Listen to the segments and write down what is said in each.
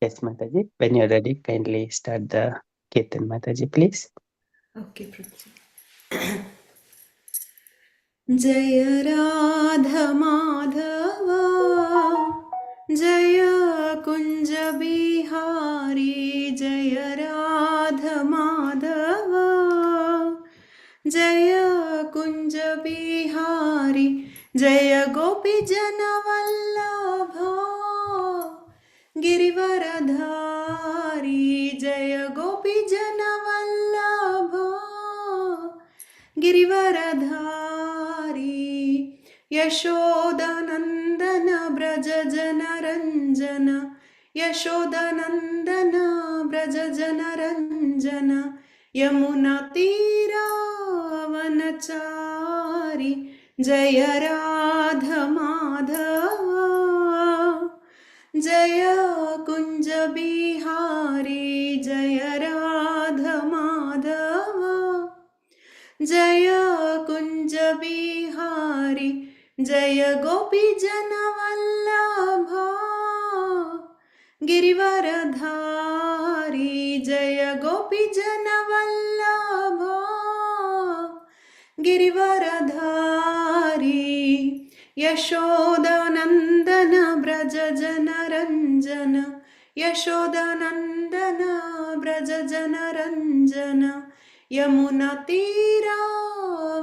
Yes, Mataji. When you're ready, kindly start the Kirtan, Mataji, please. Okay, Prabhuji. Jaya Radha Madhava, Jaya Kunja Bihari, Jaya Radha Madhava, Jaya Kunja Bihari, Jaya Gopi Jana Vallabha, Girivaradhari, Jaya Gopi Jana Vallabha, Girivaradhari, Yashodanandana Braja Jana Ranjana, Yashodanandana Braja Jana Ranjana, Yamuna Tira Vanachari, Jaya Radha Madhava, Jaya Kunja Bihari, Jaya Radha Madhava, Jaya Kunja Bihari, Jaya Gopi Jana Vallabha, Girivaradhari, Jaya Gopi Jana Vallabha, Girivaradhari, Yashodanandana Braja Jana Ranjana, Yashodanandana Braja Jana Ranjana, Yamuna Tira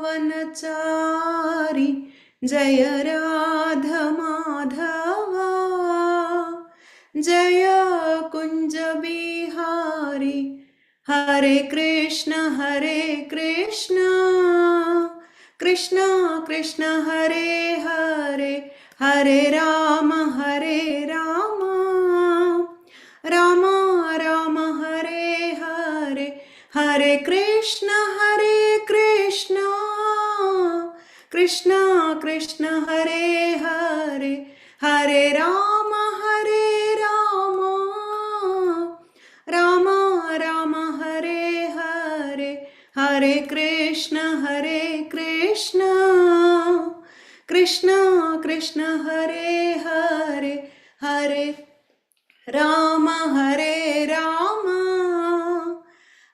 Vanachari, Jaya Radha Madhava, Jaya Kunja Bihari, Hare Krishna, Krishna Krishna Hare Hare, Hare Rama, Rama Rama Hare Hare, Hare Krishna, Krishna Krishna Hare Hare, Hare Rama, Rama Rama Hare Hare, Hare Krishna, Krishna Krishna Hare Hare, Hare Rama,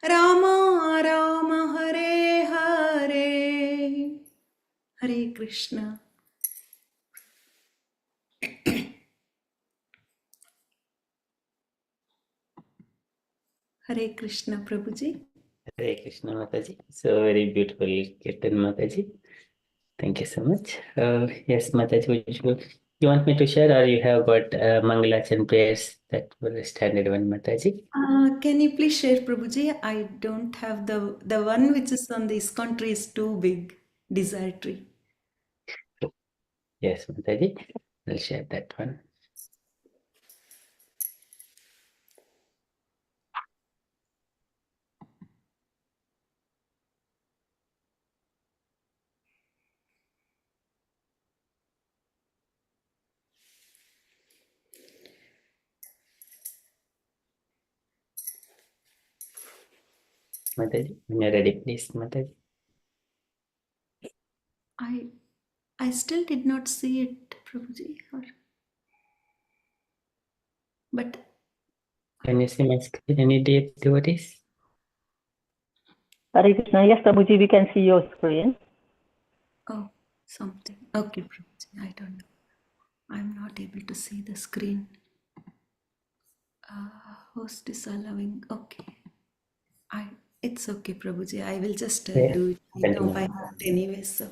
Rama Rama Hare Hare, Hare Krishna. Hare Krishna, Prabhuji. Hare Krishna, Mataji. So very beautiful Kirtan, Mataji. Thank you so much. Yes, Mataji, you want me to share, or you have got Mangalachan prayers that were standard one, Mataji? Can you please share, Prabhuji? I don't have the one which is on this country is too big, desire tree. Yes, Mataji. I'll share that one. Mataji, when you're ready, please, Mataji. I still did not see it, Prabhuji. But Can you see my screen? Any devotees? Hare Krishna. Yes, Prabhuji, we can see your screen. oh, something. Okay, Prabhuji. I don't know. I'm not able to see the screen. Host is allowing. Okay. It's okay, Prabhuji. I will just do it. I know by heart anyway. So.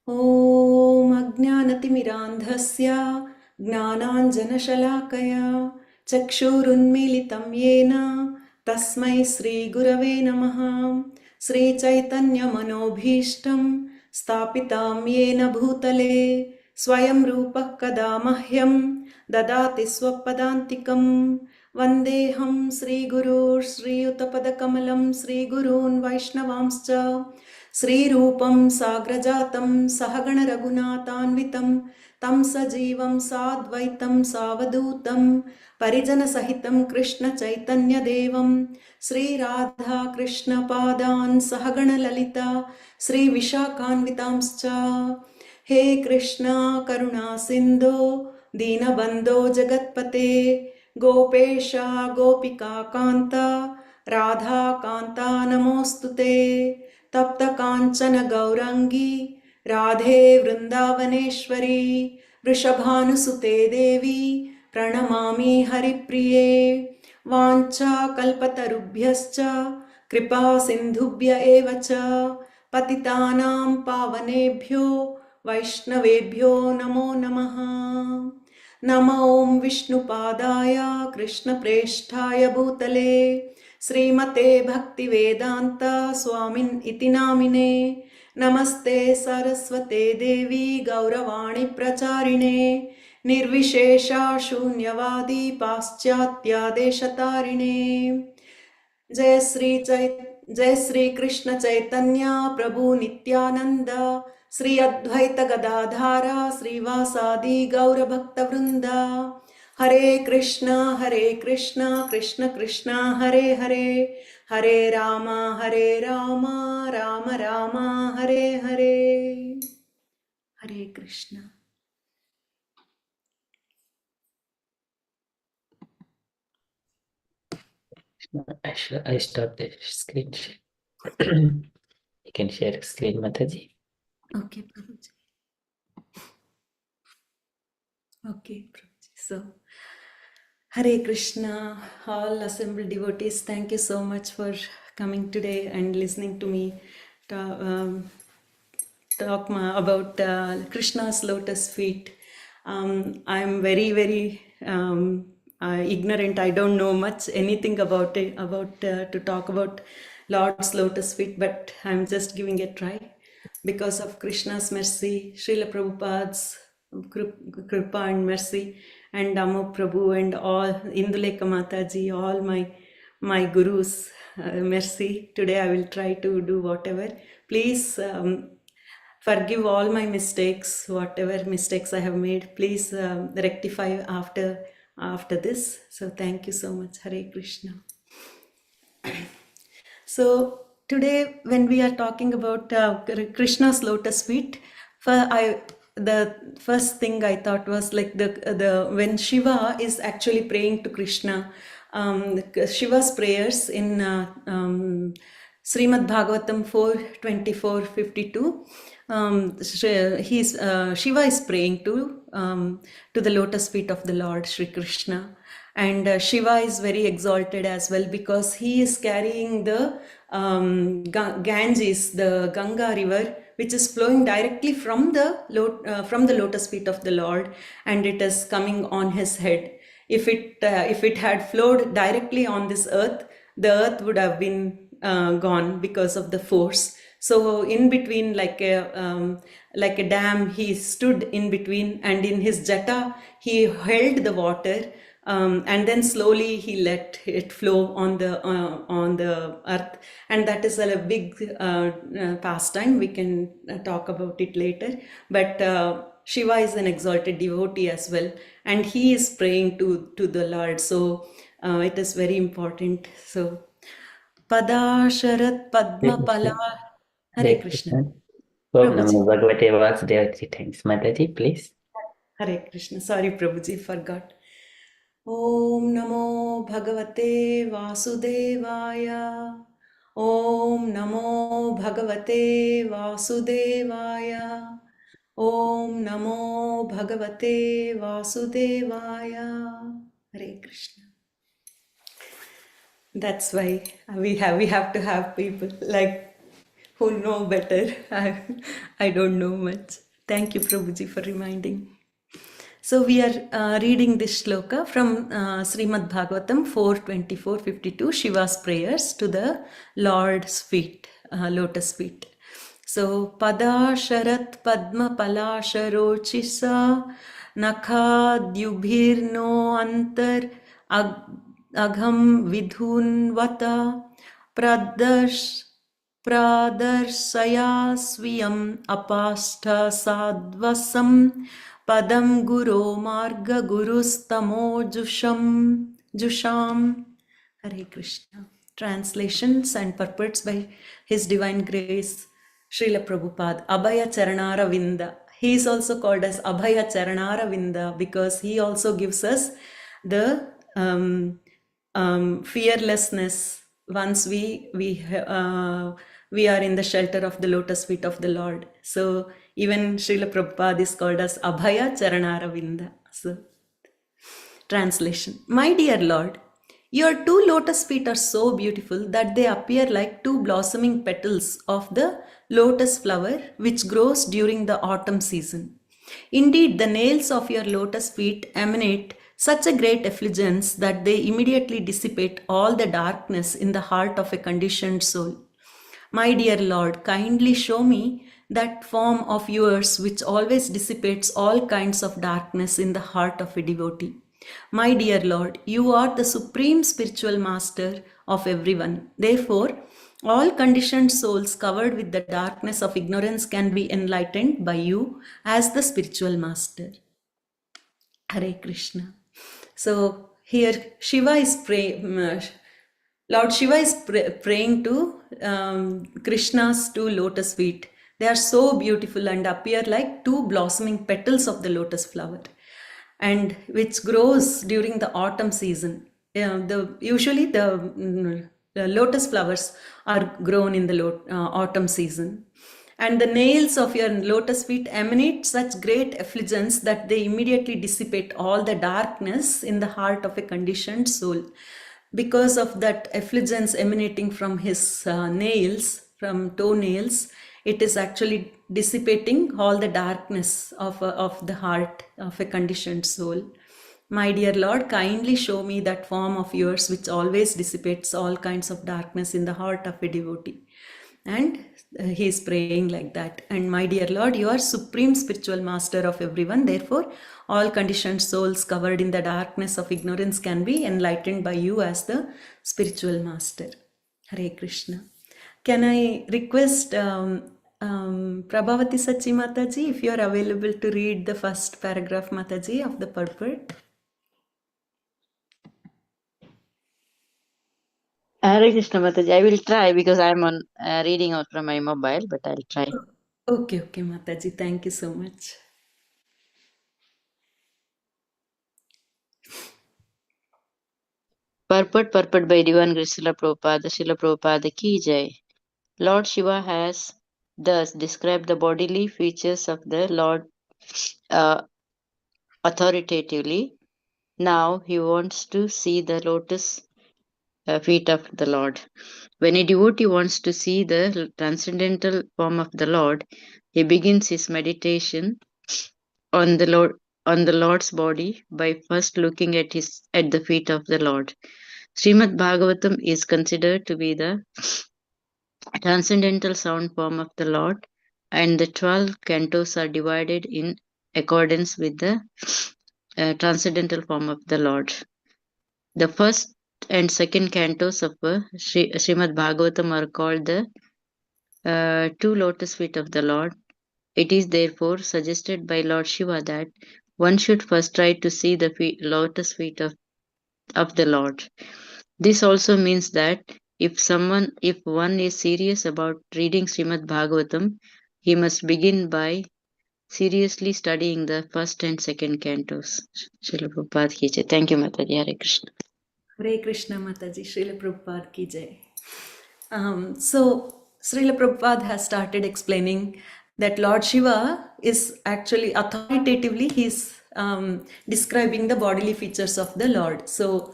ॐ अज्ञानतिमिरान्धस्य ज्ञानाञ्जनशलाकया चक्षुरुन्मीलितं येन तस्मै श्रीगुरवे नमः। श्रीचैतन्यमनोभीष्टं स्थापितं येन भूतले स्वयं रूपः कदा मह्यं ददाति स्वपदान्तिकं। वन्देऽहं श्रीगुरो श्रीयुतपदकमलं श्रीगुरून् वैष्णवांश्च श्रीरूपं साग्रजातं सहगण रघुनाथान्वितं तं सजीवं साद्वैतं सावधूतं परिजनसहितं कृष्णचैतन्यदेवं श्रीराधा कृष्णपादान् सहगण ललिता श्रीविशाखान्वितांश्च। हे कृष्णा करुणा सिन्धो दीनबन्धो जगत्पते गोपेश गोपिकान्त राधाकान्ता नमोऽस्तुते तप्तकाञ्चन गौराङ्गी राधे वृन्दावनेश्वरी वृषभानुसुते देवी प्रणमामि हरिप्रिये वाञ्छाकल्पतरुभ्यश्च कृपा सिन्धुभ्य एव च पतितानां पावनेभ्यो वैष्णवेभ्यो नमो नमः। नमो ॐ विष्णुपादाय कृष्णप्रेष्ठाय भूतले श्रीमते भक्तिवेदान्त स्वामिन् इति नामिने नमस्ते सरस्वते देवी गौरवाणी प्रचारिणे निर्विशेषा शून्यवादी पाश्चात्यादेशतारिणे जय श्री कृष्ण चैतन्य प्रभु नित्यानंद श्री अद्वैत गदाधारा श्रीवासादि गौरभक्तवृंद हरे कृष्ण कृष्ण कृष्ण हरे हरे हरे राम राम राम हरे हरे। हरे Krishna. I stop the screen share. You can share screen, Mataji. Okay, Prabhuji. Okay, Prabhuji. So, Hare Krishna, all assembled devotees, thank you so much for coming today and listening to me talk about Krishna's lotus feet. I'm very ignorant. I don't know much anything about it, to talk about Lord's lotus feet, but I'm just giving it a try. Because of Krishna's mercy, Srila Prabhupada's Kripa and mercy, and Dhamma Prabhu and all, Induleka Mataji, all my gurus, mercy. Today I will try to do whatever. Please forgive all my mistakes, whatever mistakes I have made. Please rectify after this. So thank you so much. Hare Krishna. So today, when we are talking about Krishna's lotus feet, the first thing I thought was like the when Shiva is actually praying to Krishna, Shiva's prayers in Srimad Bhagavatam 4:24-52. Shiva is praying to the lotus feet of the Lord Shri Krishna. And Shiva is very exalted as well because he is carrying the Ganges, the Ganga river, which is flowing directly from the lotus feet of the Lord, and it is coming on his head. If it had flowed directly on this earth, the earth would have been gone because of the force. So in between, like a dam, he stood in between, and in his jata he held the water, and then slowly he let it flow on the earth, and that is a big pastime. We can talk about it later, but Shiva is an exalted devotee as well, and he is praying to the Lord. So it is very important. So Pada Sharat Padma Pala. Hare Krishna. Om Namo Bhagavate Vasudevaya. Thanks, Mataji, please. Hare Krishna. Sorry, Prabhuji, forgot. Om Namo Bhagavate Vasudevaya. Om Namo Bhagavate Vasudevaya. Om Namo Bhagavate Vasudevaya. Hare Krishna. That's why we have to have people like who know better. I don't know much. Thank you, Prabhuji, for reminding. So we are reading this shloka from Srimad Bhagavatam 4:24-52, Shiva's prayers to the Lord's feet, lotus feet. So Pada Sharat Padma Pala Sharochisa Nakha Dyubhirno Antar Agham Vidhunvata Pradarsaya Swiyam Apastha Sadvasam Padam Guru Marga Gurustamo Jusham. Hare Krishna. Translations and purports by His Divine Grace Srila Prabhupada. Abhaya Charanara Vinda. he is also called as Abhaya Charanaravinda because he also gives us the fearlessness once we are in the shelter of the lotus feet of the Lord. So even Srila Prabhupada is called as Abhaya Charanaravinda. So translation. My dear Lord, your two lotus feet are so beautiful that they appear like two blossoming petals of the lotus flower which grows during the autumn season. Indeed, the nails of your lotus feet emanate such a great effulgence that they immediately dissipate all the darkness in the heart of a conditioned soul. My dear Lord, kindly show me that form of yours which always dissipates all kinds of darkness in the heart of a devotee. My dear Lord, you are the supreme spiritual master of everyone. Therefore, all conditioned souls covered with the darkness of ignorance can be enlightened by you as the spiritual master. Hare Krishna. So here Shiva is praying. Lord Shiva is praying to Krishna's two lotus feet. They are so beautiful and appear like two blossoming petals of the lotus flower, and which grows during the autumn season. Usually the lotus flowers are grown in the autumn season. And the nails of your lotus feet emanate such great effulgence that they immediately dissipate all the darkness in the heart of a conditioned soul. Because of that effulgence emanating from his nails, from toenails, it is actually dissipating all the darkness of the heart of a conditioned soul. My dear Lord, kindly show me that form of yours which always dissipates all kinds of darkness in the heart of a devotee. And he is praying like that. And my dear Lord, you are supreme spiritual master of everyone. Therefore, all conditioned souls covered in the darkness of ignorance can be enlightened by you as the spiritual master. Hare Krishna. Can I request Prabhavati Sachi Mataji, if you are available to read the first paragraph, Mataji, of the purport? Hare Krishna Mataji, I will try because I'm on reading out from my mobile, but I'll try. Okay, Mataji. Thank you so much. Purport by Divan Srila Prabhupada ki jai. Lord Shiva has thus described the bodily features of the Lord authoritatively. Now he wants to see the lotus feet of the Lord. When a devotee wants to see the transcendental form of the Lord, he begins his meditation on the Lord's body by first looking at the feet of the Lord. Srimad Bhagavatam is considered to be the transcendental sound form of the Lord, and the 12 cantos are divided in accordance with the transcendental form of the Lord. The first and second cantos of Srimad Bhagavatam are called the two lotus feet of the Lord. It is therefore suggested by Lord Shiva that one should first try to see the lotus feet of the Lord. This also means that if one is serious about reading Srimad Bhagavatam, he must begin by seriously studying the first and second cantos. Srila Prabhupada ki jai. Thank you, Mataji. Hare Krishna. Hare Krishna, Mataji. Srila Prabhupada ki jai. So Srila Prabhupada has started explaining that Lord Shiva is actually authoritatively describing the bodily features of the Lord. So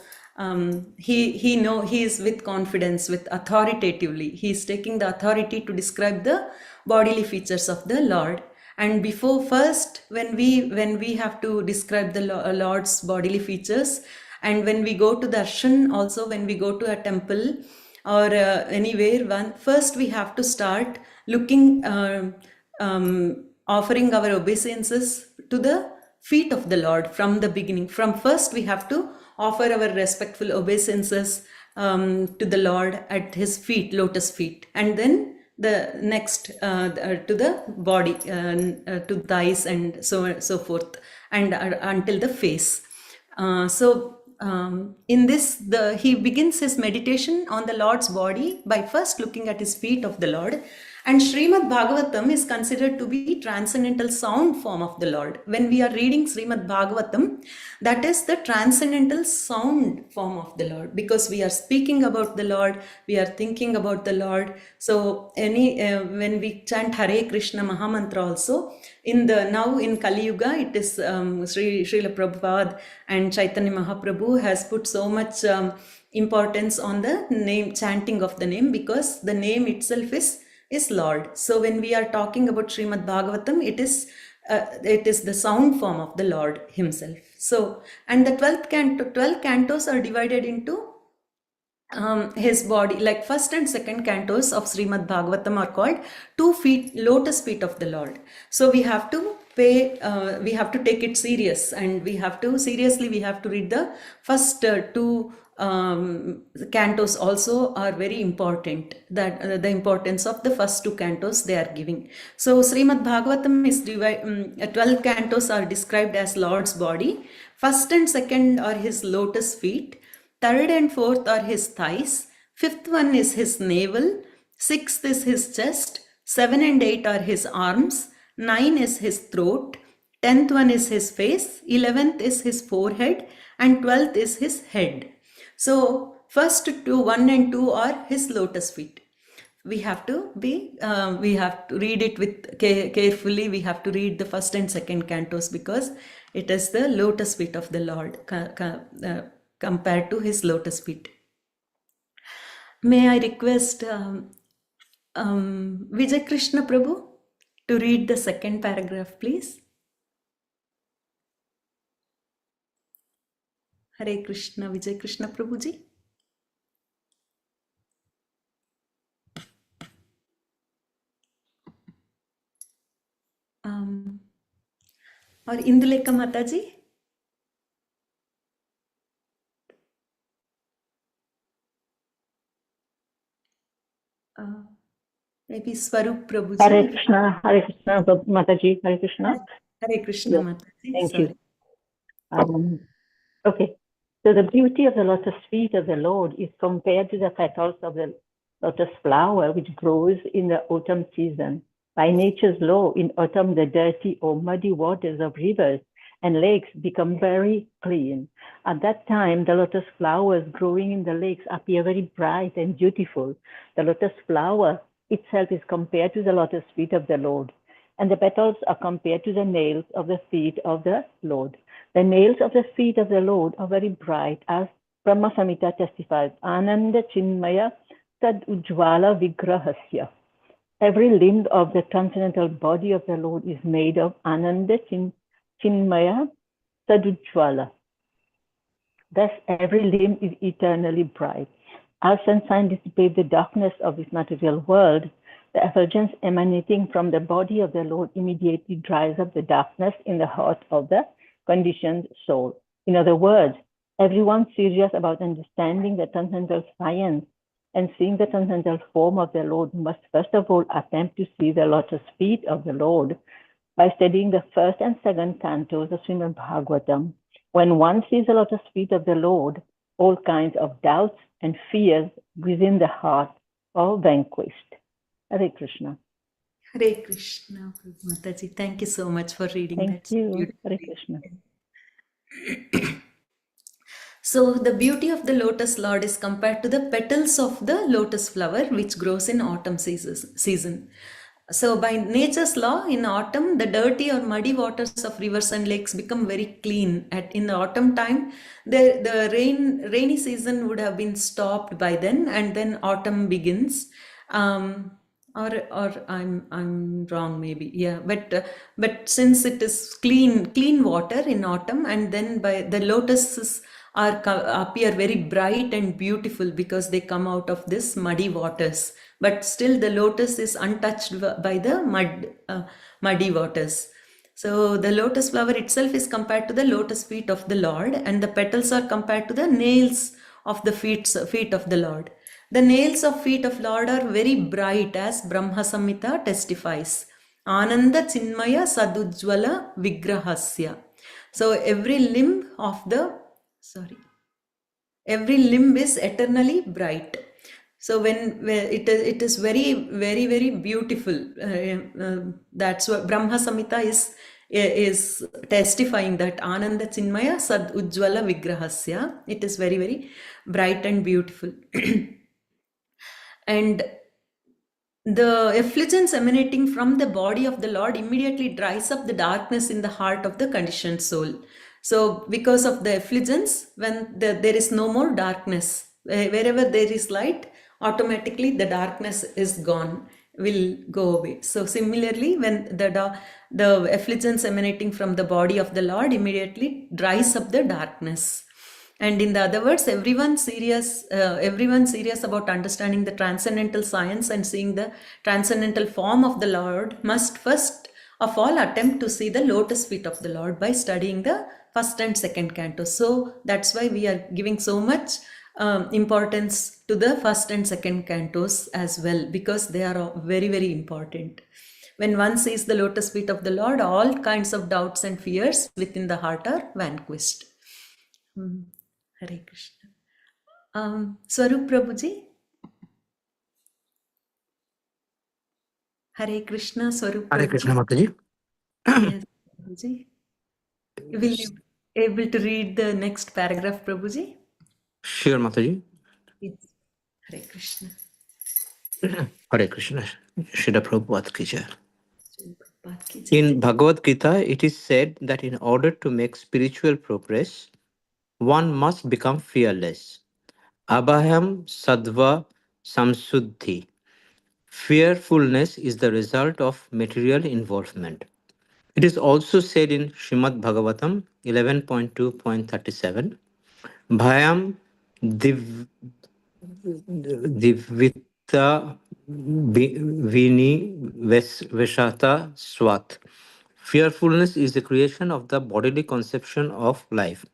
he is with confidence, with authoritatively. He is taking the authority to describe the bodily features of the Lord. And when we have to describe the Lord's bodily features, and when we go to darshan, also when we go to a temple or anywhere, first we have to start looking, offering our obeisances to the feet of the Lord from the beginning. From first we have to offer our respectful obeisances to the Lord at his feet, lotus feet, and then the next to the body, to thighs and so forth, and until the face. In this, he begins his meditation on the Lord's body by first looking at his feet of the Lord, And Srimad Bhagavatam is considered to be transcendental sound form of the Lord. When we are reading Srimad Bhagavatam, that is the transcendental sound form of the Lord, because we are speaking about the Lord, we are thinking about the Lord. So when we chant Hare Krishna Mahamantra also, now in Kali Yuga, it is Srila Prabhupada and Chaitanya Mahaprabhu has put so much importance on the name, chanting of the name, because the name itself is Lord. So when we are talking about Srimad Bhagavatam, it is the sound form of the Lord himself. So, and the 12 cantos are divided into his body, like first and second cantos of Srimad Bhagavatam are called 2 feet, lotus feet of the Lord. So we have to we have to take it serious, and we have to read the first two cantos also are very important, that the importance of the first 2 cantos they are giving. So Srimad Bhagavatam is 12 cantos are described as Lord's body. First and second are his lotus feet. Third and fourth are his thighs. Fifth one is his navel. Sixth is his chest. 7 and 8 are his arms. 9 is his throat. 10th one is his face. 11th is his forehead. And 12th is his head. So first 1 and 2 are his lotus feet. We have to read it with carefully. We have to read the first and second cantos, because it is the lotus feet of the Lord compared to his lotus feet. May I request Vijay Krishna Prabhu to read the second paragraph, please? Hare Krishna, Vijay Krishna Prabhu ji. और इंदुलेखा माता जी. Maybe Swarup Prabhuji. Hare Krishna, Mataji, Hare Krishna. Hare Krishna, Yes. Mataji. Thank Sorry. you. Okay, so the beauty of the lotus feet of the Lord is compared to the petals of the lotus flower, which grows in the autumn season. By nature's law, in autumn, the dirty or muddy waters of rivers and lakes become very clean. At that time, the lotus flowers growing in the lakes appear very bright and beautiful. The lotus flower itself is compared to the lotus feet of the Lord, and the petals are compared to the nails of the feet of the Lord. The nails of the feet of the Lord are very bright, as Brahma Samhita testifies, Ananda Chinmaya Tad Ujjvala Vigrahasya. Every limb of the transcendental body of the Lord is made of Ananda Chinmaya Sadujjvala. Thus, every limb is eternally bright. As sunshine dissipates the darkness of this material world, the effulgence emanating from the body of the Lord immediately dries up the darkness in the heart of the conditioned soul. In other words, everyone serious about understanding the transcendental science and seeing the transcendental form of the Lord must first of all attempt to see the lotus feet of the Lord by studying the first and second cantos of Srimad Bhagavatam. When one sees the lotus feet of the Lord, all kinds of doubts and fears within the heart are vanquished. Hare Krishna. Hare Krishna, Mataji. Thank you so much for reading that. Thank you. Hare Krishna. So the beauty of the lotus Lord is compared to the petals of the lotus flower, which grows in autumn season. So by nature's law, in autumn, the dirty or muddy waters of rivers and lakes become very clean. In the autumn time, the rainy season would have been stopped by then, and then autumn begins. Or I'm wrong, maybe. Yeah, but since it is clean water in autumn, and then by the lotuses appear very bright and beautiful because they come out of this muddy waters. But still, the lotus is untouched by the muddy waters. So the lotus flower itself is compared to the lotus feet of the Lord, and the petals are compared to the nails of the feet of the Lord. The nails of feet of Lord are very bright, as Brahma Samhita testifies. Ananda Chinmaya Sadujjvala Vigrahasya. So every limb is eternally bright. So when it is very, very, very beautiful. That's what Brahma Samhita is testifying, that Ananda Chinmaya Sad Ujjwala Vigrahasya. It is very, very bright and beautiful. And the effulgence emanating from the body of the Lord immediately dries up the darkness in the heart of the conditioned soul. So because of the effulgence, when there is no more darkness, wherever there is light, automatically the darkness is gone, will go away. So similarly, when the effulgence emanating from the body of the Lord immediately dries up the darkness. And in the other words, everyone serious about understanding the transcendental science and seeing the transcendental form of the Lord must first of all attempt to see the lotus feet of the Lord by studying the first and second canto. So that's why we are giving so much importance to the first and second cantos as well, because they are very, very important. When one sees the lotus feet of the Lord, all kinds of doubts and fears within the heart are vanquished. Hare Krishna. Swarup Prabhuji. Hare Krishna, Swarup Prabhuji. Hare Krishna, Mataji. Yes, Prabhuji. Will you be able to read the next paragraph, Prabhuji? Sure, Mataji. Yes. Hare Krishna. Hare Krishna. Srila Prabhupada ki jai. Prabhupada ki jai. In Bhagavad Gita, it is said that in order to make spiritual progress, one must become fearless. Abhayam Sattva Samsuddhi. Fearfulness is the result of material involvement. It is also said in Srimad Bhagavatam 11.2.37, Bhayam Divita Vini Veshata Swat. Fearfulness is the creation of the bodily conception of life.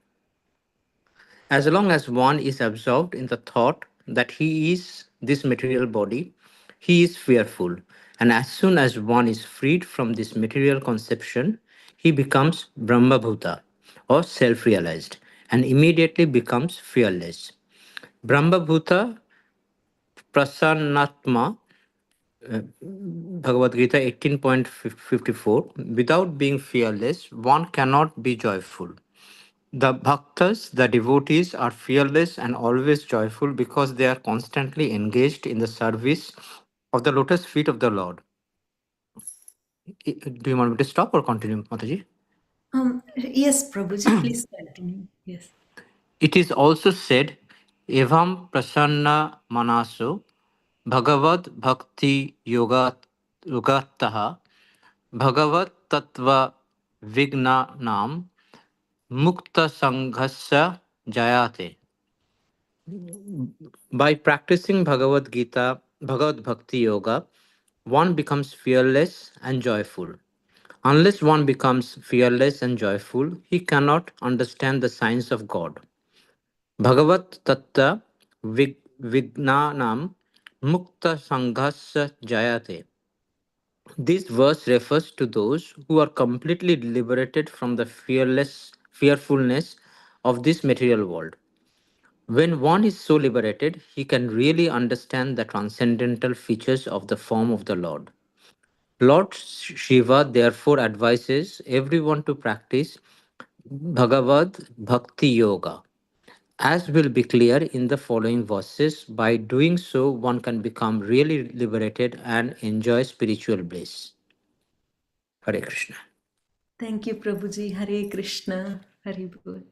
As long as one is absorbed in the thought that he is this material body, he is fearful. And as soon as one is freed from this material conception, he becomes Brahmabhuta or self realized and immediately becomes fearless. Brahmabhuta Prasannatma, Bhagavad Gita 18.54, without being fearless, one cannot be joyful. The bhaktas, the devotees, are fearless and always joyful because they are constantly engaged in the service of the lotus feet of the Lord. Do you want me to stop or continue, Mataji? Yes, Prabhuji, please continue. Yes. It is also said, Evam prasanna manaso bhagavad bhakti yogataha bhagavad tattva vignanam mukta sanghasya jayate. By practicing Bhagavad Gita, Bhagavad Bhakti Yoga, one becomes fearless and joyful. Unless one becomes fearless and joyful, he cannot understand the science of God. Bhagavat Tatta Vignanam Mukta Sanghasya Jayate. This verse refers to those who are completely liberated from the fearfulness of this material world. When one is so liberated, he can really understand the transcendental features of the form of the Lord. Lord Shiva therefore advises everyone to practice Bhagavad Bhakti Yoga. As will be clear in the following verses, by doing so, one can become really liberated and enjoy spiritual bliss. Hare Krishna. Thank you, Prabhuji. Hare Krishna. Hare Bol.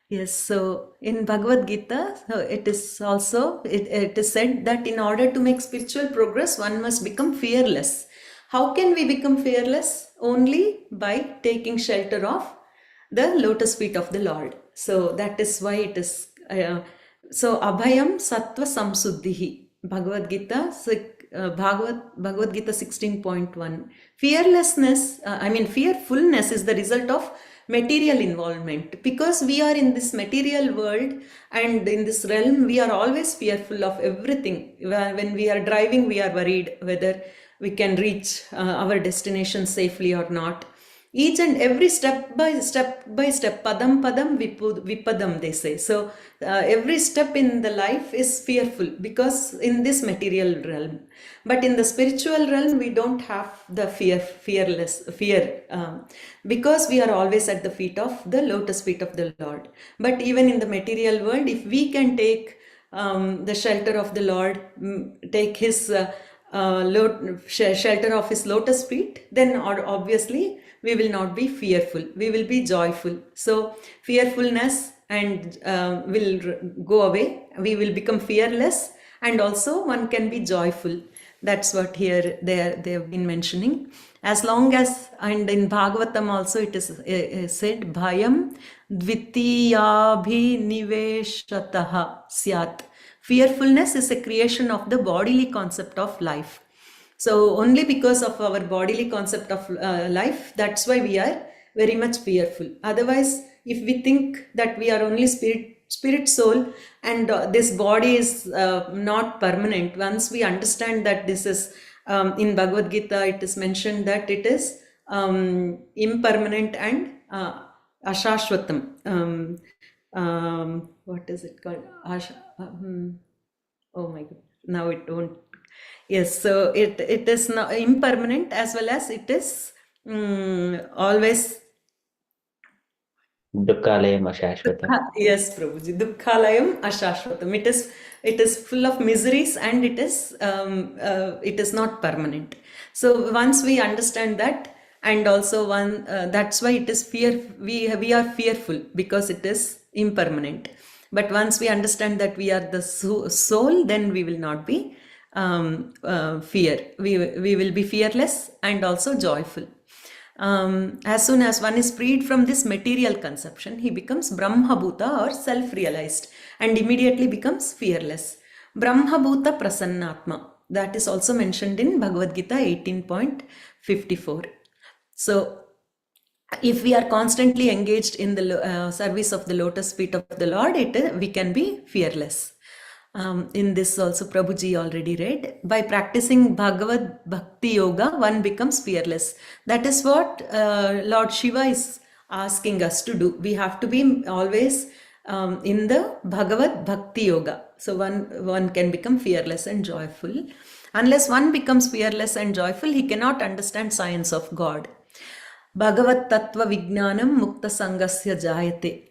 Yes, so in Bhagavad Gita, it is also, it is said that in order to make spiritual progress, one must become fearless. How can we become fearless? Only by taking shelter of the lotus feet of the Lord. So that is why it is, so Abhayam Sattva Samsuddhihi, Bhagavad Gita, Bhagavad Gita 16.1. Fearlessness, fearfulness is the result of material involvement, because we are in this material world and in this realm we are always fearful of everything. When we are driving, we are worried whether we can reach our destination safely or not. each and every step by step, padam padam vipadam, they say. So every step in the life is fearful because in this material realm. But in the spiritual realm, we don't have the fear because we are always at the feet of the lotus feet of the Lord. But even in the material world, if we can take the shelter of the Lord, take his shelter of his lotus feet, then obviously we will not be fearful, we will be joyful. So fearfulness and will go away, we will become fearless, and also one can be joyful. That's what here they have been mentioning. As long as, and in Bhagavatam also it is said, bhayam dvitiyabhiniveshataha syat. Fearfulness is a creation of the bodily concept of life. So only because of our bodily concept of life, that's why we are very much fearful. Otherwise, if we think that we are only spirit soul, and this body is not permanent, once we understand that this is, in Bhagavad Gita it is mentioned that it is impermanent and ashashwatam. What is it called? Oh my God, now it don't. Yes, so it is not impermanent, as well as it is always. Dukkalayam ashashvatam. Yes, Prabhuji. Dukkhalayam ashashvatam. It is full of miseries, and it is not permanent. So once we understand that, and also that's why it is fear. We are fearful because it is impermanent. But once we understand that we are the soul, then we will not be fear. We will be fearless and also joyful. As soon as one is freed from this material conception, he becomes Brahmabhuta or self-realized, and immediately becomes fearless. Brahmabhuta Prasannatma. That is also mentioned in Bhagavad Gita 18.54. So if we are constantly engaged in the service of the lotus feet of the Lord, we can be fearless. In this also Prabhuji already read, by practicing Bhagavad Bhakti Yoga, one becomes fearless. That is what Lord Shiva is asking us to do. We have to be always in the Bhagavad Bhakti Yoga. So one can become fearless and joyful. Unless one becomes fearless and joyful, he cannot understand science of God. Bhagavat Tattva Vijnanam Mukta Sangasya Jayate.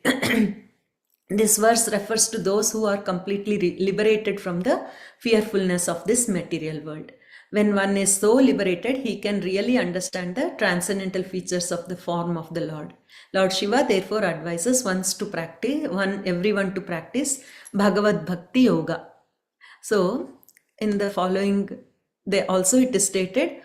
This verse refers to those who are completely liberated from the fearfulness of this material world. When one is so liberated, he can really understand the transcendental features of the form of the Lord. Lord Shiva therefore advises everyone to practice Bhagavad Bhakti Yoga. So in the following, it is stated,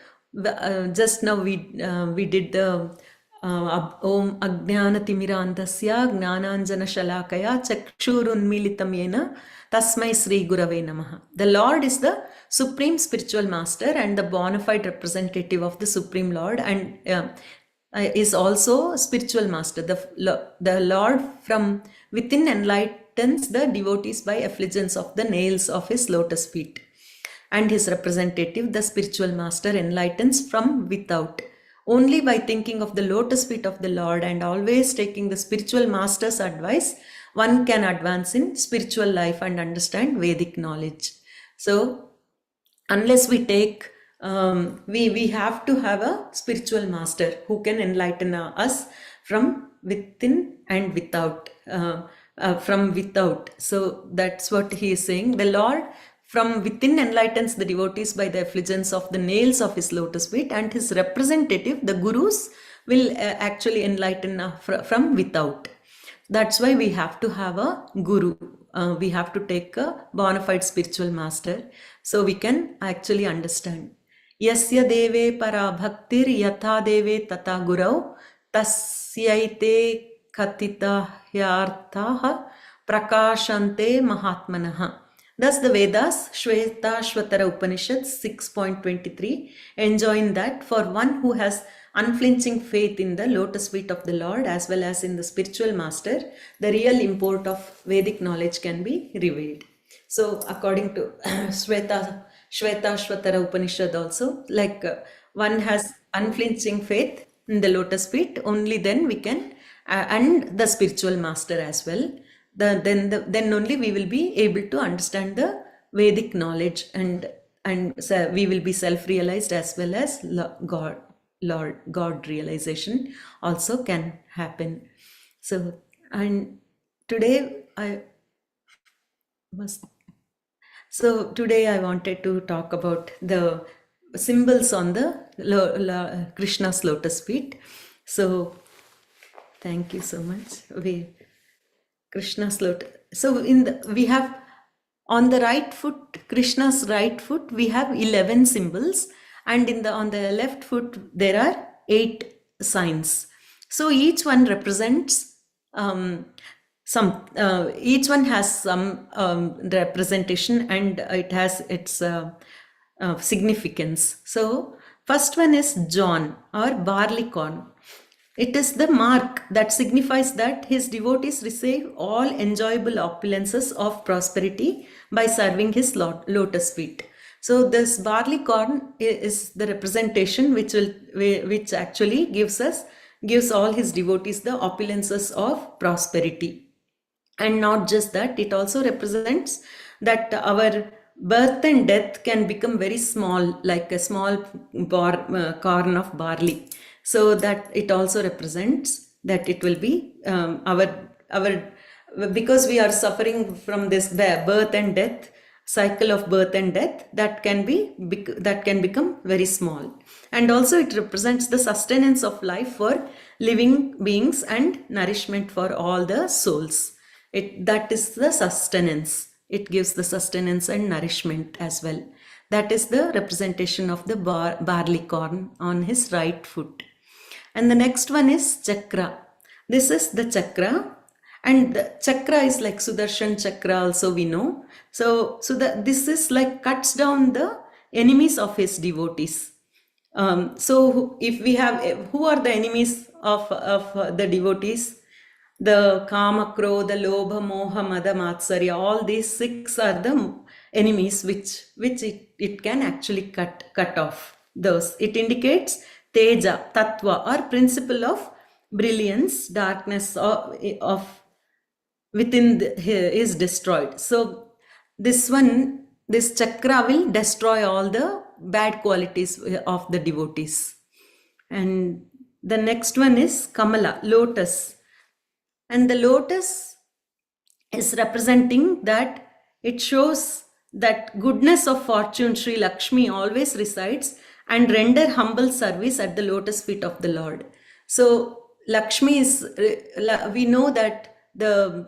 just now we did the Om Ajnana Timirandasya Gnananjana Shalakaya Chakshurunmilitam Yena Tasmai Sri Gurave Namaha. The Lord is the supreme spiritual master and the bona fide representative of the Supreme Lord, and is also spiritual master. The Lord from within enlightens the devotees by effulgence of the nails of his lotus feet, and his representative, the spiritual master, enlightens from without. Only by thinking of the lotus feet of the Lord and always taking the spiritual master's advice, one can advance in spiritual life and understand Vedic knowledge. So unless we take, we have to have a spiritual master who can enlighten us from within and without, from without. So that's what he is saying. The Lord from within enlightens the devotees by the effulgence of the nails of his lotus feet, and his representative, the gurus, will actually enlighten from without. That's why we have to have a guru. We have to take a bona fide spiritual master, so we can actually understand. Yasya deve para bhaktir yatha deve tata gurau tasyaite katita hyarthaha prakashante mahatmanaha. Thus the Vedas, Shvetashvatara Upanishad 6.23, enjoin that for one who has unflinching faith in the lotus feet of the Lord as well as in the spiritual master, the real import of Vedic knowledge can be revealed. So according to Shvetashvatara Upanishad also, like one has unflinching faith in the lotus feet, only then we can, and the spiritual master as well. Then only we will be able to understand the Vedic knowledge, and so we will be self-realized as well as God realization also can happen. So, and today I wanted to talk about the symbols on the Krishna's lotus feet. So thank you so much. Krishna's lotus. So we have on the right foot, Krishna's right foot, we have 11 symbols, and on the left foot there are 8 signs. So each one represents each one has some representation, and it has its significance. So first one is John, or barley corn. It is the mark that signifies that his devotees receive all enjoyable opulences of prosperity by serving his lotus feet. So this barley corn is the representation which actually gives all his devotees the opulences of prosperity. And not just that, it also represents that our birth and death can become very small, like a small corn of barley. So that it also represents that it will be because we are suffering from this birth and death cycle of birth and death, that can become very small. And also it represents the sustenance of life for living beings and nourishment for all the souls. That is the sustenance. It gives the sustenance and nourishment as well. That is the representation of the barley corn on his right foot. And the next one is chakra. This is the chakra, and the chakra is like Sudarshan chakra also, we know. So this is like cuts down the enemies of his devotees. So if we have, who are the enemies of the devotees? The Kama, Krodha, Lobha, Moha, Mada, Matsarya, all these 6 are the enemies which it can actually cut off those. It indicates Teja, Tattva, or principle of brilliance, darkness of within is destroyed. So this chakra will destroy all the bad qualities of the devotees. And the next one is Kamala, lotus. And the lotus is representing that it shows that goodness of fortune, Sri Lakshmi, always resides and render humble service at the lotus feet of the Lord. So Lakshmi is, we know that the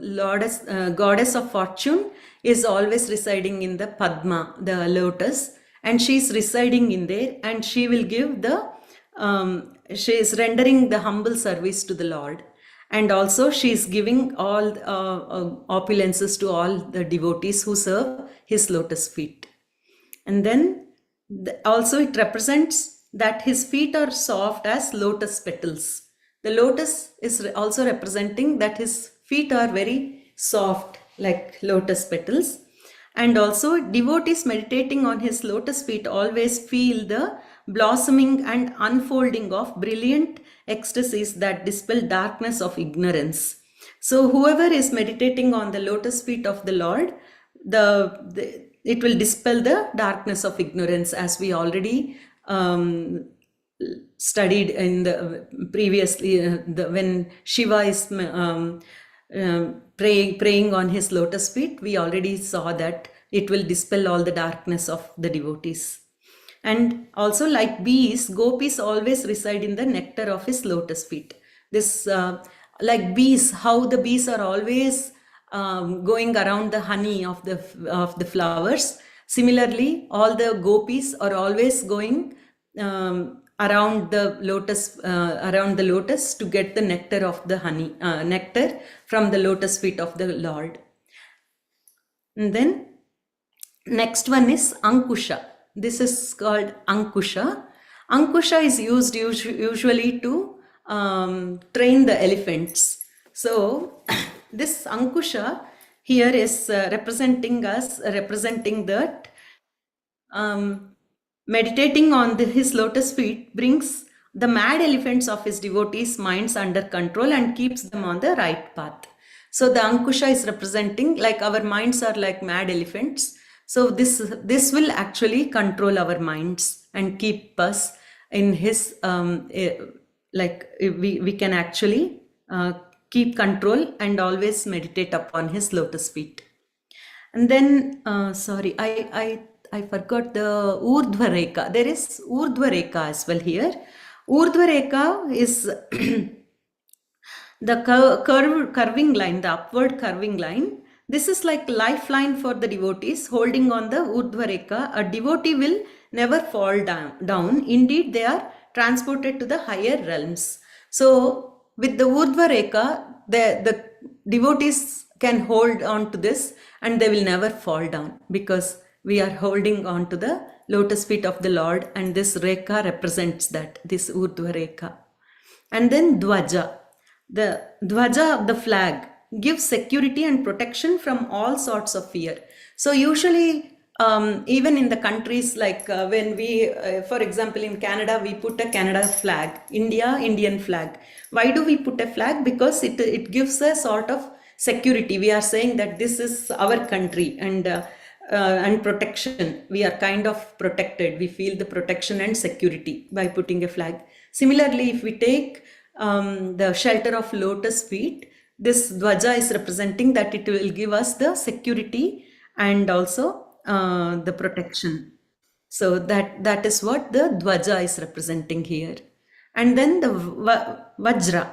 goddess of fortune is always residing in the Padma, the lotus, and she is residing in there, and she will give she is rendering the humble service to the Lord. And also she is giving all opulences to all the devotees who serve his lotus feet. And then also it represents that his feet are soft as lotus petals. The lotus is also representing that his feet are very soft like lotus petals. And also devotees meditating on his lotus feet always feel the blossoming and unfolding of brilliant ecstasies that dispel darkness of ignorance. So whoever is meditating on the lotus feet of the Lord, it will dispel the darkness of ignorance, as we already studied in the previously when Shiva is praying on his lotus feet. We already saw that it will dispel all the darkness of the devotees. And also, like bees, gopis always reside in the nectar of his lotus feet. This like bees, how the bees are always going around the honey of the flowers. Similarly, all the gopis are always going around the lotus to get the nectar of the honey, nectar from the lotus feet of the Lord. And then next one is Ankusha. This is called Ankusha. Ankusha is used usually to train the elephants. So this Ankusha here is representing that meditating on his lotus feet brings the mad elephants of his devotees' minds under control and keeps them on the right path. So the Ankusha is representing, like, our minds are like mad elephants. So this will actually control our minds and keep us in his, we can actually keep control and always meditate upon his lotus feet. And then, sorry, I forgot the Urdhva Rekha. There is Urdhva Rekha as well here. Urdhva Rekha is the curving line, the upward curving line. This is like lifeline for the devotees holding on the Urdhva Rekha. A devotee will never fall down. Indeed, they are transported to the higher realms. So with the Urdhva Rekha, the devotees can hold on to this and they will never fall down, because we are holding on to the lotus feet of the Lord, and this Rekha represents that, this Urdhva Rekha. And then Dwaja. The Dwaja, the flag, gives security and protection from all sorts of fear. So usually, even in the countries like when we, for example, in Canada, we put a Canada flag, Indian flag. Why do we put a flag? Because it gives a sort of security. We are saying that this is our country, and protection. We are kind of protected. We feel the protection and security by putting a flag. Similarly, if we take the shelter of lotus feet, this Dwaja is representing that it will give us the security and also the protection. So that is what the Dwaja is representing here. And then the Vajra.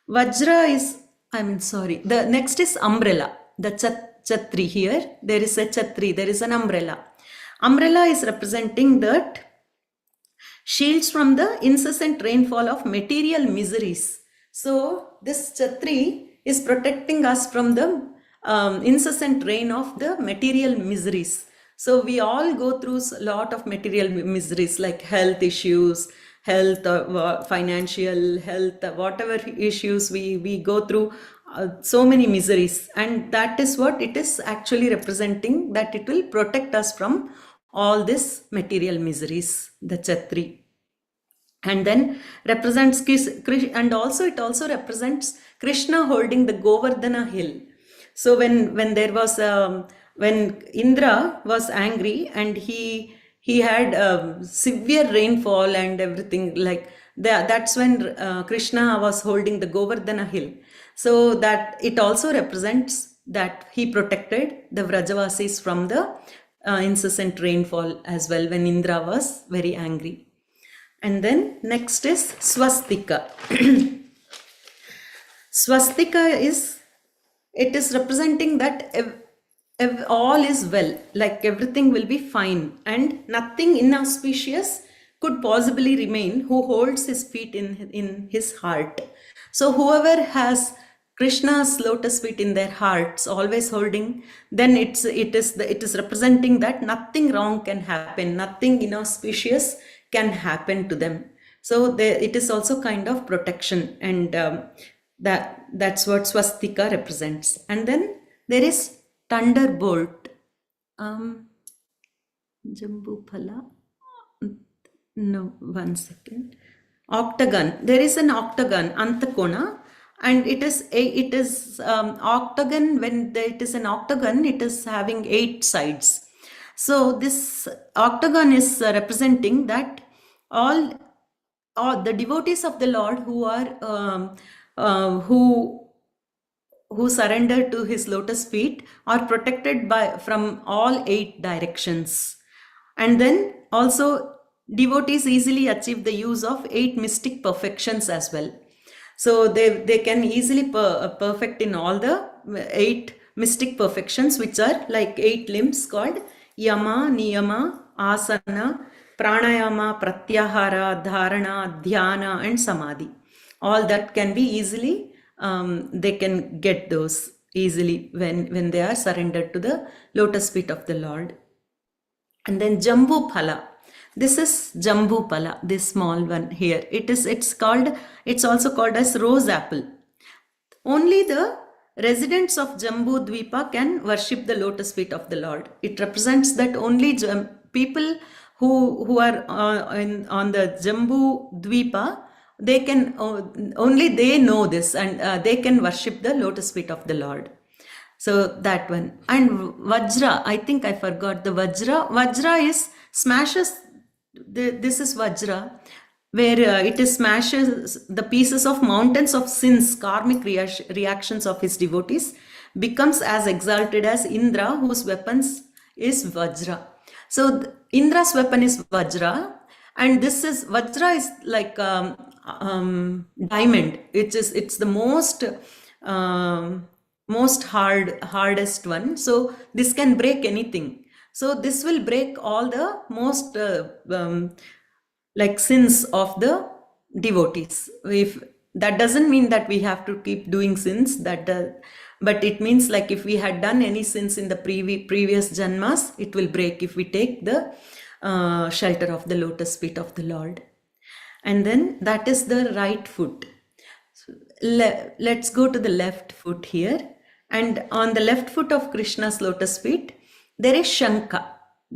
Vajra is, the next is umbrella. The Chatri here. There is a Chatri, there is an umbrella. Umbrella is representing that shields from the incessant rainfall of material miseries. So this Chatri is protecting us from the incessant rain of the material miseries. So we all go through a lot of material miseries, like health issues, financial health, whatever issues we go through, so many miseries. And that is what it is actually representing, that it will protect us from all these material miseries, the Chatri. And then represents and also it also represents Krishna holding the Govardhana hill. So when there was when Indra was angry and he had severe rainfall and everything, like that's when Krishna was holding the Govardhana hill. So that it also represents that he protected the Vrajavasis from the incessant rainfall as well when Indra was very angry. And then next is Swastika. Swastika is representing that all is well, like everything will be fine and nothing inauspicious could possibly remain who holds his feet in his heart. So whoever has Krishna's lotus feet in their hearts, always holding, then it is representing that nothing wrong can happen, nothing inauspicious can happen to them. So it is also kind of protection, and that's what Swastika represents. And then there is Thunderbolt. Jambuphala. No, 1 second. Octagon. There is an octagon, Antakona, and it is octagon. When it is an octagon, it is having 8 sides. So this octagon is representing that all the devotees of the Lord who are who surrender to his lotus feet are protected from all 8 directions. And then also devotees easily achieve the use of 8 mystic perfections as well. So they can easily perfect in all the 8 mystic perfections, which are like 8 limbs called Yama, Niyama, Asana, Pranayama, Pratyahara, Dharana, Dhyana and Samadhi. All that can be easily, they can get those easily when they are surrendered to the lotus feet of the Lord. And then Jambu Phala. This is Jambu Phala, this small one here. It's also called as rose apple. Only the residents of Jambu Dvipa can worship the lotus feet of the Lord. It represents that only people who are on the Jambu Dvipa, they can only they know this, and they can worship the lotus feet of the Lord. So that one. And Vajra, I think I forgot the Vajra. Vajra is smashes. This is Vajra, where it is smashes the pieces of mountains of sins, karmic reactions of his devotees, becomes as exalted as Indra, whose weapons is Vajra. So Indra's weapon is Vajra, and this is Vajra is like diamond. It's the most hardest one. So this can break anything. So this will break all the most like sins of the devotees. If that doesn't mean that we have to keep doing sins, but it means like if we had done any sins in the previous janmas, it will break if we take the shelter of the lotus feet of the Lord. And then that is the right foot. So let's go to the left foot here. And on the left foot of Krishna's lotus feet, there is Shankha.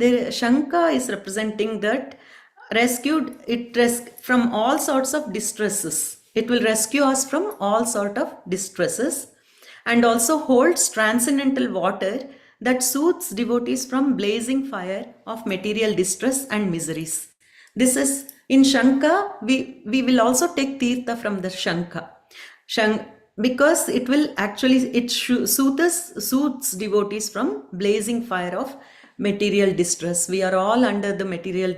Shankha is representing that rescued it from all sorts of distresses. It will rescue us from all sorts of distresses, and also holds transcendental water that soothes devotees from blazing fire of material distress and miseries. This is in Shankha. We will also take Tirtha from the Shankha. Because it will actually, soothes devotees from blazing fire of material distress. We are all under the material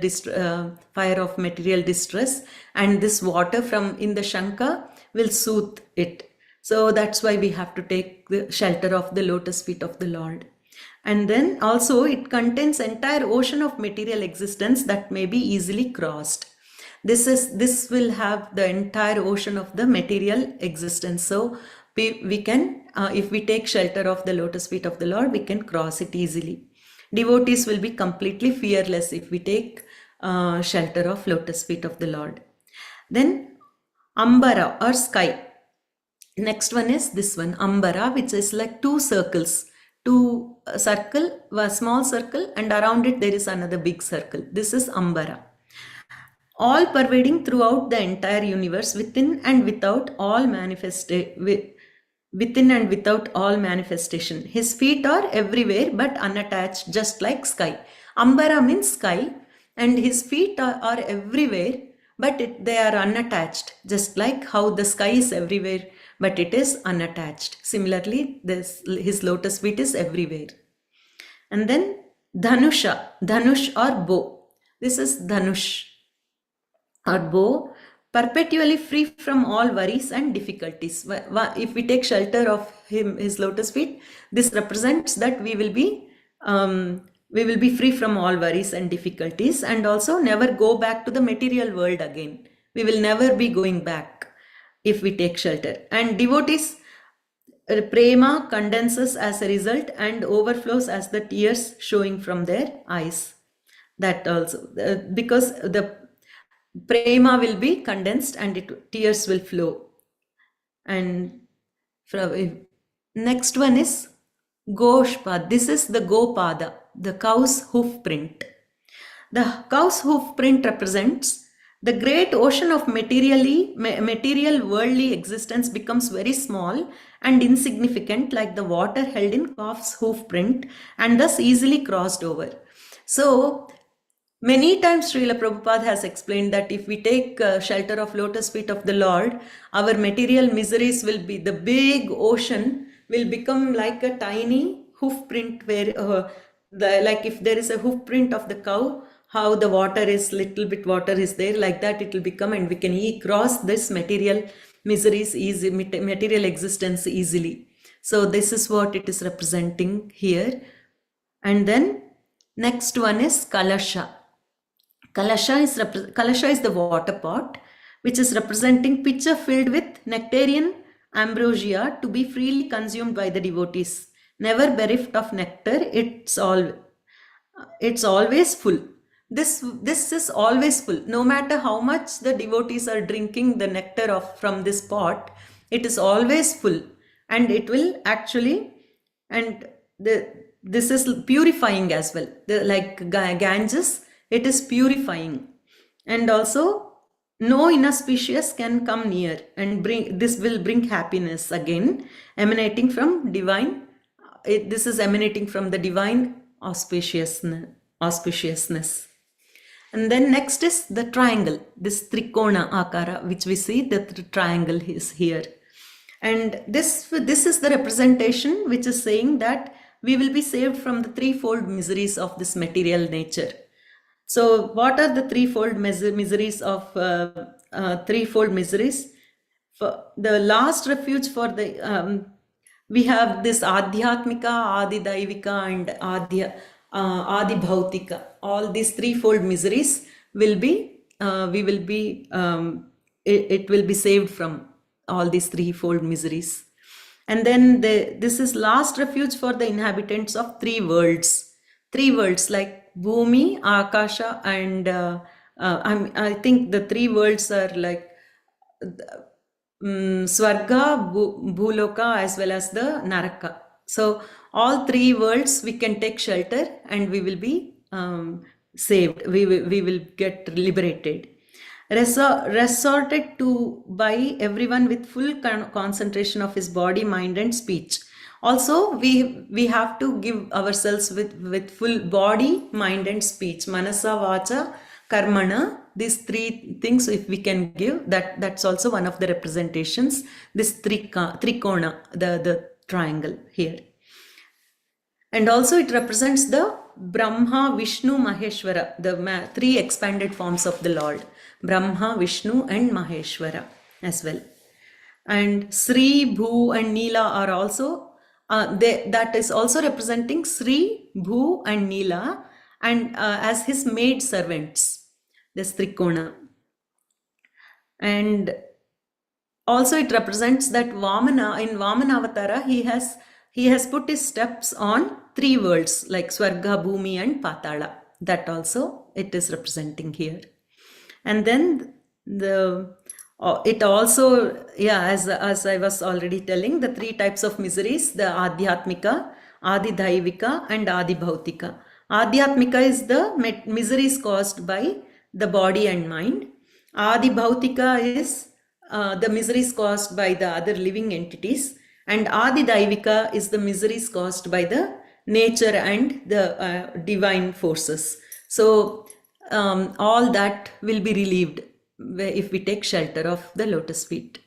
fire of material distress, and this water from in the Shankha will soothe it. So that's why we have to take the shelter of the lotus feet of the Lord. And then also it contains entire ocean of material existence that may be easily crossed. This will have the entire ocean of the material existence. So we can, if we take shelter of the lotus feet of the Lord, we can cross it easily. Devotees will be completely fearless if we take shelter of lotus feet of the Lord. Then Ambara or sky. Next one is this one, Ambara, which is like two circles. A small circle, and around it there is another big circle. This is Ambara. All pervading throughout the entire universe, within and without all manifestation. His feet are everywhere but unattached, just like sky. Ambara means sky, and his feet are everywhere, but they are unattached, just like how the sky is everywhere, but it is unattached. Similarly, his lotus feet is everywhere. And then Dhanush or bow. This is Dhanush or bow, perpetually free from all worries and difficulties. If we take shelter of his lotus feet, this represents that we will be free from all worries and difficulties, and also never go back to the material world again. We will never be going back if we take shelter. And devotees, prema condenses as a result and overflows as the tears showing from their eyes. That also, because the prema will be condensed and tears will flow. And next one is Goshpad. This is the Gopada, the cow's hoof print. The cow's hoof print represents the great ocean of material worldly existence becomes very small and insignificant, like the water held in calf's hoof print, and thus easily crossed over. So many times Srila Prabhupada has explained that if we take shelter of lotus feet of the Lord, our material miseries will be, the big ocean will become like a tiny hoof print, where like if there is a hoof print of the cow, how the water is, little bit water is there, like that it will become, and we can cross this material miseries easy, material existence easily. So this is what it is representing here. And then next one is Kalasha. Kalasha is the water pot, which is representing pitcher filled with nectarian ambrosia to be freely consumed by the devotees. Never bereft of nectar, it's always full. This is always full. No matter how much the devotees are drinking the nectar from this pot, it is always full, and it will actually, and this is purifying as well. Like Ganges, It is purifying. And also, no inauspicious can come near, and this will bring happiness again, emanating from divine. This is emanating from the divine auspiciousness. And then next is the triangle, this trikona akara, which we see the triangle is here. And this is the representation which is saying that we will be saved from the threefold miseries of this material nature. So what are the threefold miseries of threefold miseries? For the last refuge for the we have this adhyatmika, adidaivika, and adibhautika. All these threefold miseries will be it will be saved from all these threefold miseries. And then this is last refuge for the inhabitants of three worlds like Bhumi, Akasha, and I think the three worlds are like Swarga, Bhuloka, as well as the Naraka. So all three worlds we can take shelter and we will be saved. We will get liberated. Resorted to by everyone with full concentration of his body, mind, and speech. Also, we have to give ourselves with full body, mind, and speech. Manasa, vacha, karmana. These three things, if we can give, that's also one of the representations. This trikona, the triangle here. And also it represents the Brahma, Vishnu, Maheshwara, the three expanded forms of the Lord. Brahma, Vishnu, and Maheshwara as well. And Sri, Bhu, and Nila are also, that is also representing Sri, Bhu, and Nila, and as his maid servants, this Trikona. And also it represents that Vamana, in Vamana Avatara, he has put his steps on three worlds like Swarga, Bhumi, and Patala. That also it is representing here. And then it also, as I was already telling, the three types of miseries, the Adhyatmika, Adidaivika, and Adibhautika. Adhyatmika is the miseries caused by the body and mind. Adibhautika is the miseries caused by the other living entities. And Adidaivika is the miseries caused by the nature and the divine forces. So all that will be relieved if we take shelter of the lotus feet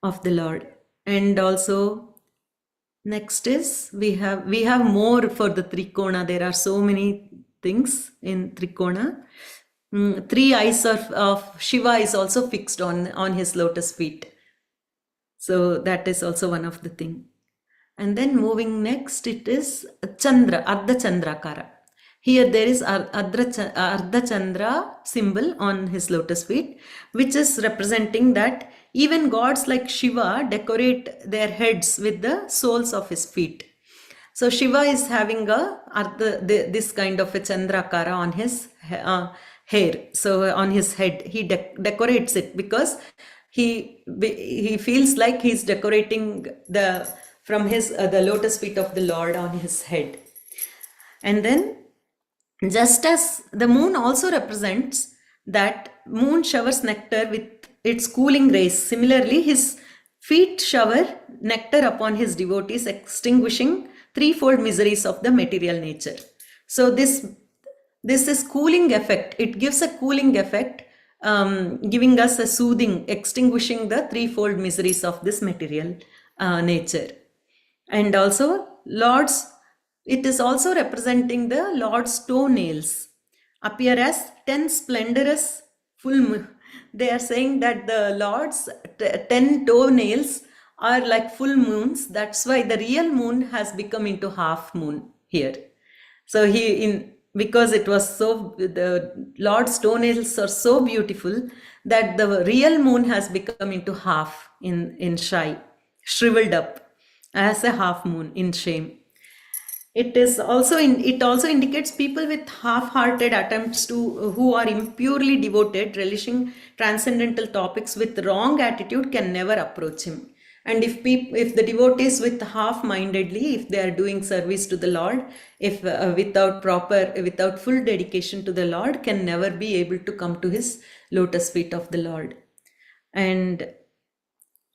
of the Lord. And also next is we have more for the Trikona. There are so many things in Trikona. Three eyes of Shiva is also fixed on his lotus feet. So that is also one of the thing. And then moving next, it is Chandra, Ardha Chandrakara. Here there is Ardha Chandra symbol on his lotus feet, which is representing that even gods like Shiva decorate their heads with the soles of his feet. So Shiva is having this kind of a Chandrakara on his hair. So on his head, he decorates it because he feels like he's decorating the lotus feet of the Lord on his head. And then just as the moon also represents that moon showers nectar with its cooling rays, similarly his feet shower nectar upon his devotees, extinguishing threefold miseries of the material nature. So this is cooling effect. It gives a cooling effect, giving us a soothing, extinguishing the threefold miseries of this material nature. And also it is also representing the Lord's toenails appear as 10 splendorous full moon. They are saying that the Lord's 10 toenails are like full moons. That's why the real moon has become into half moon here. So because it was the Lord's toenails are so beautiful that the real moon has become into half in shriveled up as a half moon in shame. It also indicates people with half-hearted attempts who are impurely devoted, relishing transcendental topics with wrong attitude can never approach him. And if the devotees with half-mindedly, if they are doing service to the Lord, if without full dedication to the Lord, can never be able to come to his lotus feet of the Lord. And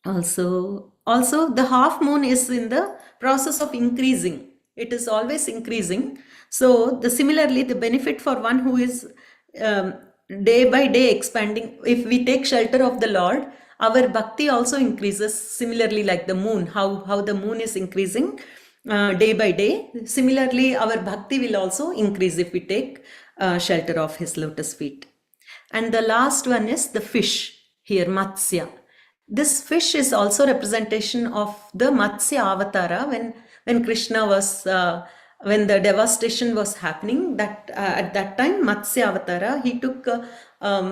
also the half moon is in the process of increasing. It is always increasing. So similarly, the benefit for one who is day by day expanding, if we take shelter of the Lord, our bhakti also increases similarly, like the moon, how the moon is increasing day by day. Similarly, our bhakti will also increase if we take shelter of his lotus feet. And the last one is the fish here, Matsya. This fish is also representation of the Matsya Avatara when Krishna was when the devastation was happening. That at that time, Matsya Avatara, he took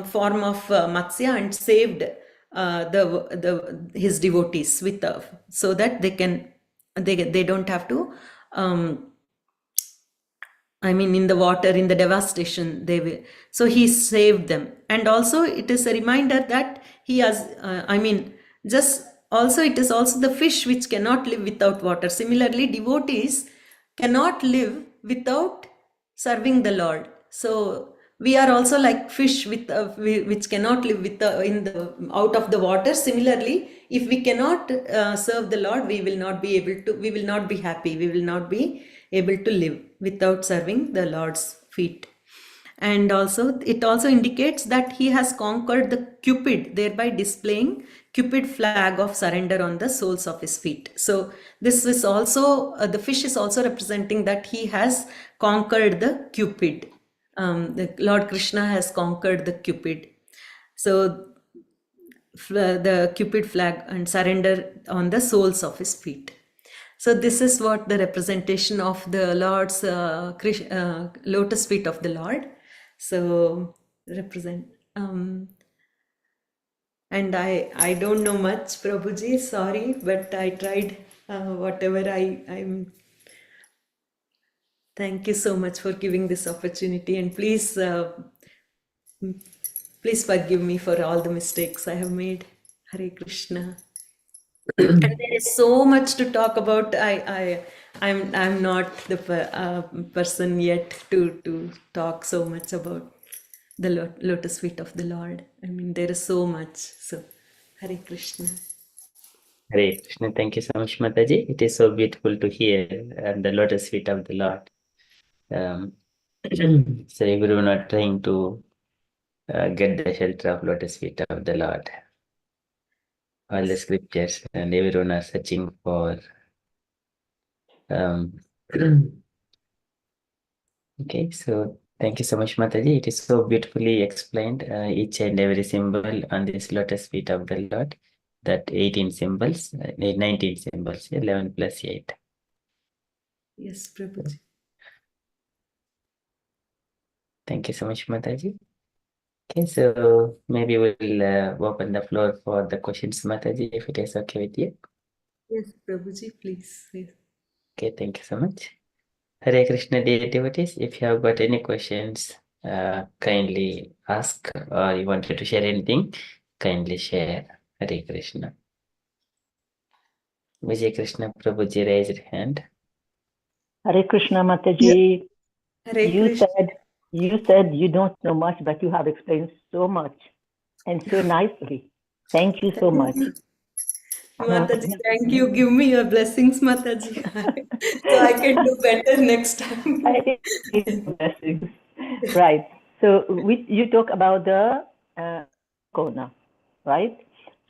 form of Matsya and saved his devotees with so that they don't have to. In the water, in the devastation, they will. So he saved them. And also it is a reminder that he has, it is also the fish which cannot live without water. Similarly, devotees cannot live without serving the Lord. So we are also like fish which cannot live out of the water. Similarly, if we cannot serve the Lord, we will not be happy. We will not be able to live without serving the Lord's feet. And also, it also indicates that he has conquered the Cupid, thereby displaying Cupid flag of surrender on the soles of his feet. So this is also, the fish is also representing that he has conquered the Cupid. The Lord Krishna has conquered the Cupid. So the Cupid flag and surrender on the soles of his feet. So this is what the representation of the Lord's lotus feet of the Lord. So represent. And I don't know much, Prabhuji, sorry, but I tried whatever I'm. Thank you so much for giving this opportunity, and please forgive me for all the mistakes I have made. Hare Krishna. And there is so much to talk about. I'm not the person yet to talk so much about the lotus feet of the Lord. There is so much. So, Hare Krishna. Hare Krishna. Thank you so much, Mataji. It is so beautiful to hear the lotus feet of the Lord. So everyone are trying to get the shelter of lotus feet of the Lord. All the scriptures, and everyone are searching for. Okay, so thank you so much, Mataji. It is so beautifully explained, each and every symbol on this lotus feet of the Lord. That 18 symbols, 19 symbols, 11 plus 8. Yes, Prabhuji. Thank you so much, Mataji. Okay, so maybe we'll open the floor for the questions, Mataji, if it is okay with you. Yes, Prabhuji, please. Yes. Okay, thank you so much. Hare Krishna, dear devotees, if you have got any questions, kindly ask, or you wanted to share anything, kindly share. Hare Krishna. Vijay Krishna Prabhuji raised hand. Hare Krishna, Mataji. Hare You Krishna. said you don't know much, but you have explained so much and so nicely. Thank you so much. Mataji, thank you. Give me your blessings, Mataji. So I can do better next time. I need blessings. Right. So you talk about the Kona, right?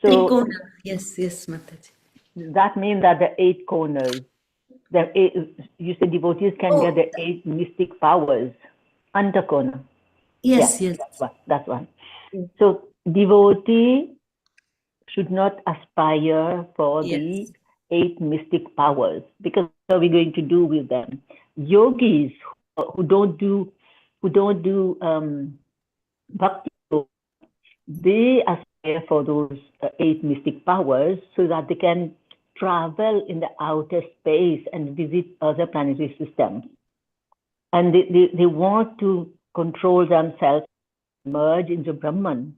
So Trikona. Yes, Mataji. that means that the 8 corners, you say devotees can get the 8 mystic powers. Antakona. Yes. That's one. So devotee should not aspire for the 8 mystic powers, because what are we going to do with them? Yogis who don't do bhakti, they aspire for those 8 mystic powers so that they can travel in the outer space and visit other planetary systems. And they want to control themselves, merge into Brahman.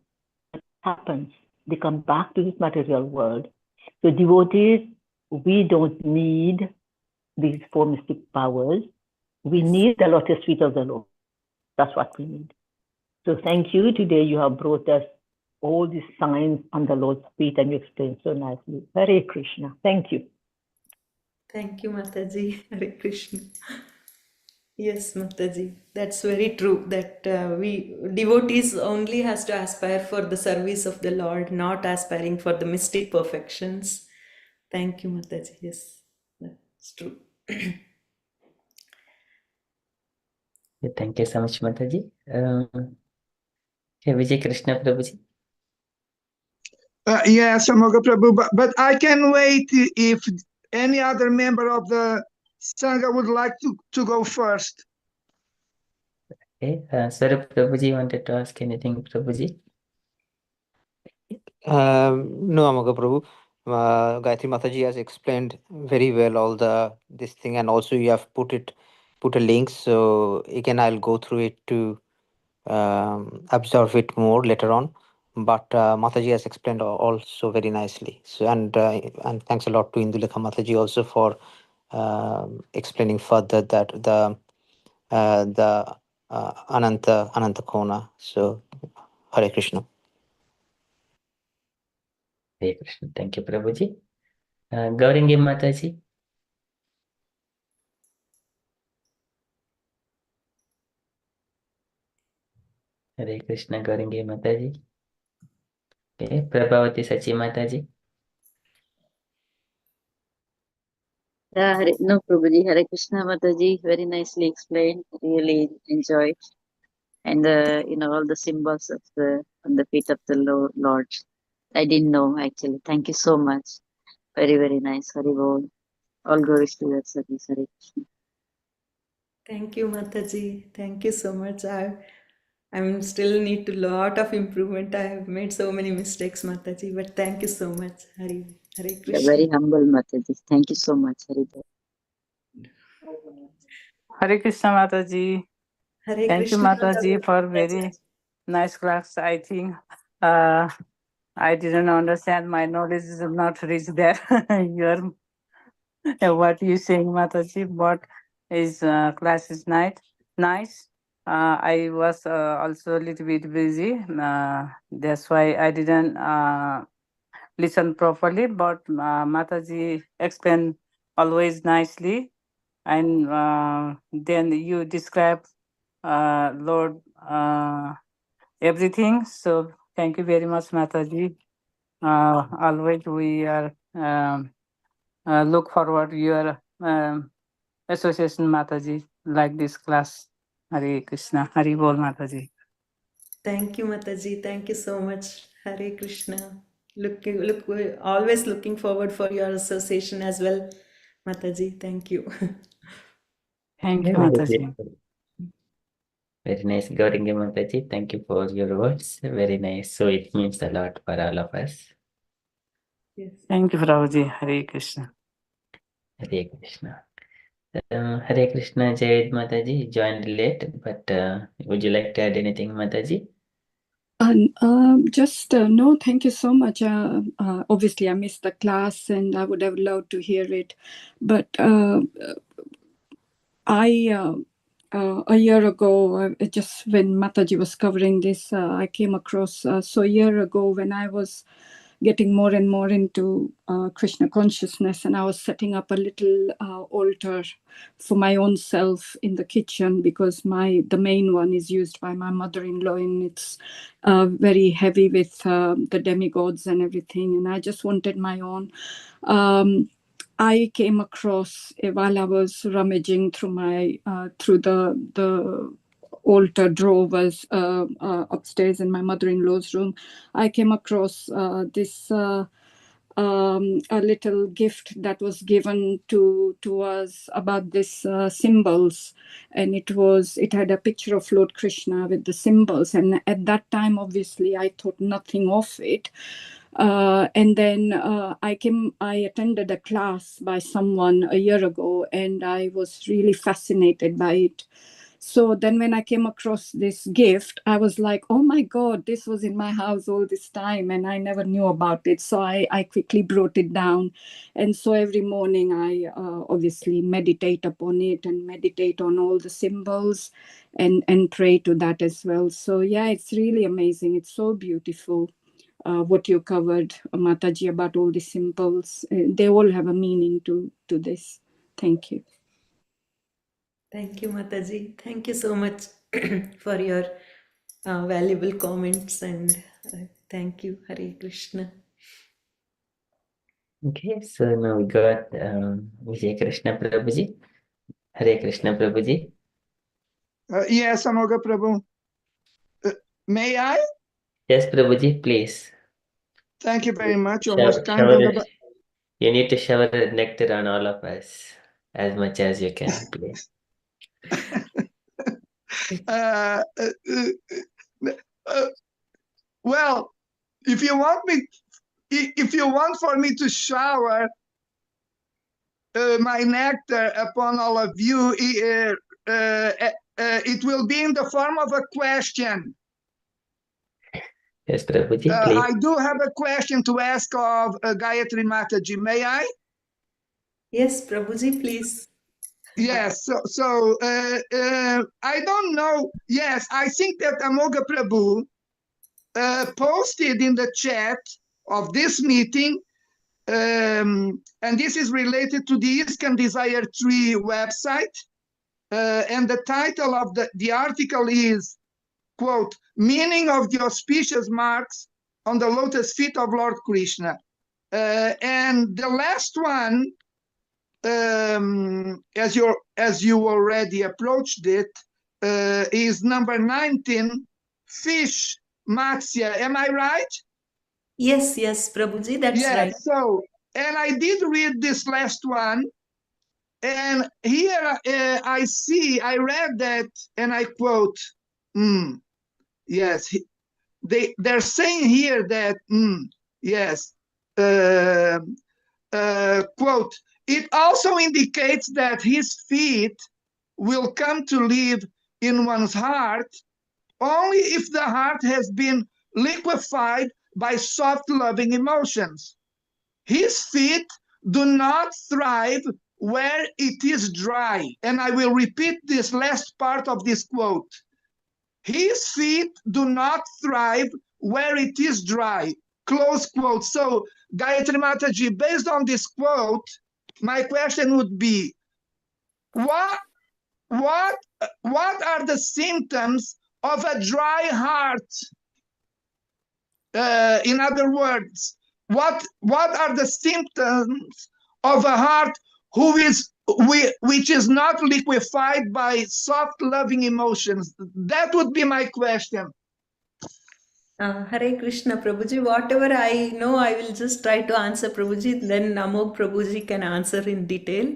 What happens? They come back to this material world. So devotees, we don't need these four mystic powers. We need the lotus feet of the Lord. That's what we need. So thank you. Today you have brought us all these signs on the Lord's feet and you explained so nicely. Hare Krishna. Thank you. Thank you, Mataji. Hare Krishna. Yes, Mataji, that's very true. That we devotees only has to aspire for the service of the Lord, not aspiring for the mystic perfections. Thank you, Mataji. Yes, that's true. Thank you so much, Mataji. Vijay Krishna Prabhuji. Yes, Amoga Prabhu, but I can wait if any other member of the Sangha would like to go first. Okay, Swarup Prabhuji wanted to ask anything, Prabhuji? No, Amaga Prabhu. Gayatri Mataji has explained very well all this thing, and also you have put a link, so again I'll go through it to absorb it more later on. But Mataji has explained also very nicely. So and thanks a lot to Indulekha Mataji also for explaining further that the Ananta Kona. So Hare Krishna. Hare Krishna. Thank you, Prabhuji. Gaurangi Mataji. Hare Krishna, Gaurangi Mataji. Okay, Prabhavati Sachi Mataji. No, Prabhuji, Hare Krishna Mataji, very nicely explained. Really enjoyed, and all the symbols of on the feet of the Lord. I didn't know actually. Thank you so much. Very very nice. Hari Bol. All glories to your service. Hare Krishna. Thank you, Mataji. Thank you so much. I'm still need to lot of improvement. I have made so many mistakes, Mataji, but thank you so much. Hare You're Krishna. very humble, Mataji. Thank you so much. Hari Bol. Hare Krishna Mataji. Hare Thank you Krishna. Mataji for very nice class. I think I didn't understand. My knowledge is not reached there. Your what you saying, Mataji? But is class is nice. I was also a little bit busy. That's why I didn't listen properly. But Mataji explained always nicely, and then you describe Lord everything. So thank you very much, Mataji. Always we are look forward your association, Mataji, like this class. Hare Krishna, Hari Bol, Mataji. Thank you, Mataji. Thank you so much. Hare Krishna. We're always looking forward for your association as well, Mataji. Thank you. Thank you, Very Mataji. beautiful. Very nice, Gaurangi Mataji. Thank you for your words. Very nice. So it means a lot for all of us. Yes. Thank you, Prabhuji. Hare Krishna. Hare Krishna. Hare Krishna, Jayad Mataji joined late, but would you like to add anything, Mataji? Just no, thank you so much. Obviously, I missed the class, and I would have loved to hear it. But a year ago, just when Mataji was covering this, I came across. So a year ago, when I was getting more and more into Krishna consciousness, and I was setting up a little altar for my own self in the kitchen, because the main one is used by my mother-in-law, and it's very heavy with the demigods and everything, and I just wanted my own. I came across, while I was rummaging through the altar drawers upstairs in my mother-in-law's room, I came across this a little gift that was given to us about this symbols, and it had a picture of Lord Krishna with the symbols, and at that time obviously I thought nothing of it. And then I attended a class by someone a year ago, and I was really fascinated by it. So then when I came across this gift, I was like, oh my God, this was in my house all this time and I never knew about it. So I quickly brought it down. And so every morning I obviously meditate upon it and meditate on all the symbols and pray to that as well. So yeah, it's really amazing. It's so beautiful. What you covered, Mataji, about all the symbols. They all have a meaning to this. Thank you. Thank you, Mataji. Thank you so much for your valuable comments, and thank you. Hare Krishna. Okay, so now we got Vijay Krishna Prabhuji. Hare Krishna Prabhuji. Yes, Amoga Prabhu. May I? Yes, Prabhuji, please. Thank you very much. Shower, Almost time. shower, you need to shower nectar on all of us as much as you can, please. Well, if you want for me to shower my nectar upon all of you, it will be in the form of a question. Yes, Prabhuji, please. I do have a question to ask of Gayathri Mataji. May I? Yes, Prabhuji, please. Yes. So I don't know. Yes, I think that Amoga Prabhu posted in the chat of this meeting, and this is related to the ISKCON Desire Tree website, and the title of the article is, quote, meaning of the auspicious marks on the lotus feet of Lord Krishna. And the last one, as you already approached it, is number 19, fish Matsya. Am I right? Yes, Prabhuji, that's right. So, and I did read this last one, and here I read that, and I quote, yes, they're saying here that, yes, quote, it also indicates that his feet will come to live in one's heart only if the heart has been liquefied by soft, loving emotions. His feet do not thrive where it is dry. And I will repeat this last part of this quote. His feet do not thrive where it is dry. Close quote. So, Gayathri Mataji, based on this quote, my question would be, what are the symptoms of a dry heart? In other words, what are the symptoms of a heart which is not liquefied by soft, loving emotions? That would be my question. Hare Krishna, Prabhuji. Whatever I know, I will just try to answer, Prabhuji. Then Namok Prabhuji can answer in detail.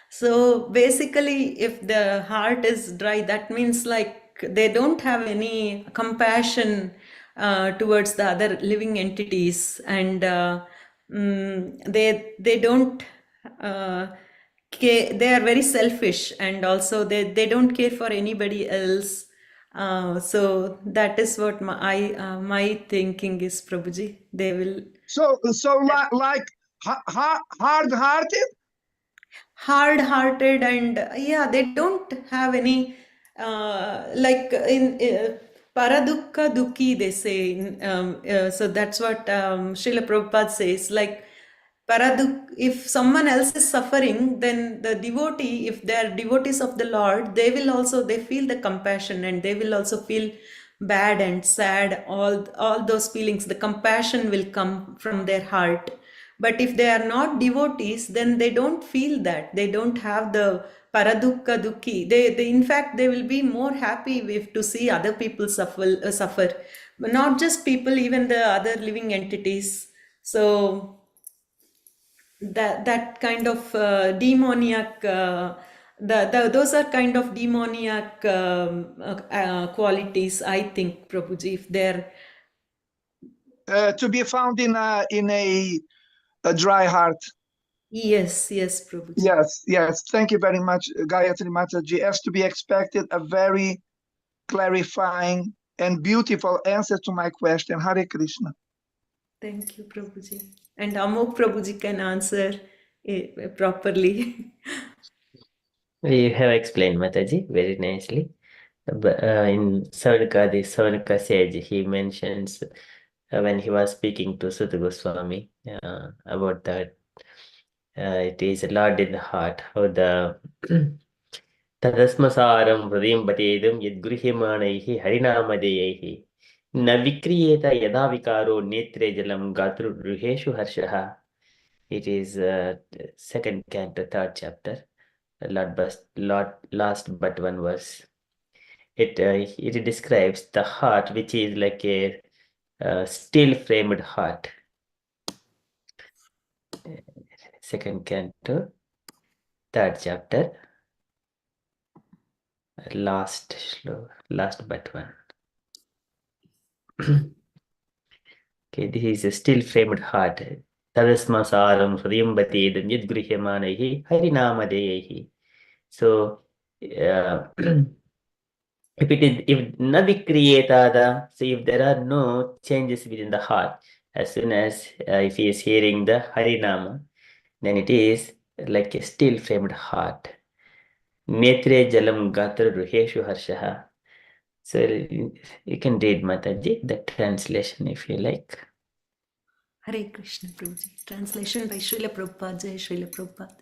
So basically, if the heart is dry, that means like they don't have any compassion towards the other living entities, and they don't care. They are very selfish, and also they don't care for anybody else. So that is what my thinking is, Prabhuji. They will. So like hard-hearted? Hard-hearted, and yeah, they don't have any like in paradukka dukhi, they say. So that's what Srila Prabhupada says. Like if someone else is suffering, then the devotee, if they are devotees of the Lord, they feel the compassion, and they will also feel bad and sad. All those feelings, the compassion will come from their heart. But if they are not devotees, then they don't feel that. They don't have the paradukka dukhi. They in fact, they will be more happy to see other people suffer. But not just people, even the other living entities. So that kind of demoniac, those are kind of demoniac qualities, I think, Prabhuji, if they're to be found in a dry heart. Yes, yes, Prabhuji. Yes. Thank you very much, Gayatri Mataji. As to be expected, a very clarifying and beautiful answer to my question. Hare Krishna. Thank you, Prabhuji. And Amok Prabhuji can answer properly. You have explained, Mataji, very nicely. But in Savarika, the Savarika sage, he mentions when he was speaking to Sutta Goswami about that it is a Lord in the heart, how the तदस्मसारं हृदयं पतेदं यद्गृह्यमाणैः हरिनामधेयैः न विक्रियेत यदा विकारो नेत्रे जलं गातृगृहेषु हर्षः. It is second canto, third chapter, last but one verse. It describes the heart, which is like a steel-framed heart. Second canto, third chapter, last but one. Okay, this is a still-framed heart. Tadasmasaram hridayam batedam yadgrihyamanehi harinamadeyehi. So, if navi kriyeta, so if there are no changes within the heart, as soon as if he is hearing the Harinama, then it is like a still-framed heart. Netre jalam gatra ruheshu harshaha. So you can read, Mataji, the translation if you like. Hare Krishna, Prabhuji. Translation by Srila Prabhupada, Jai Srila Prabhupada.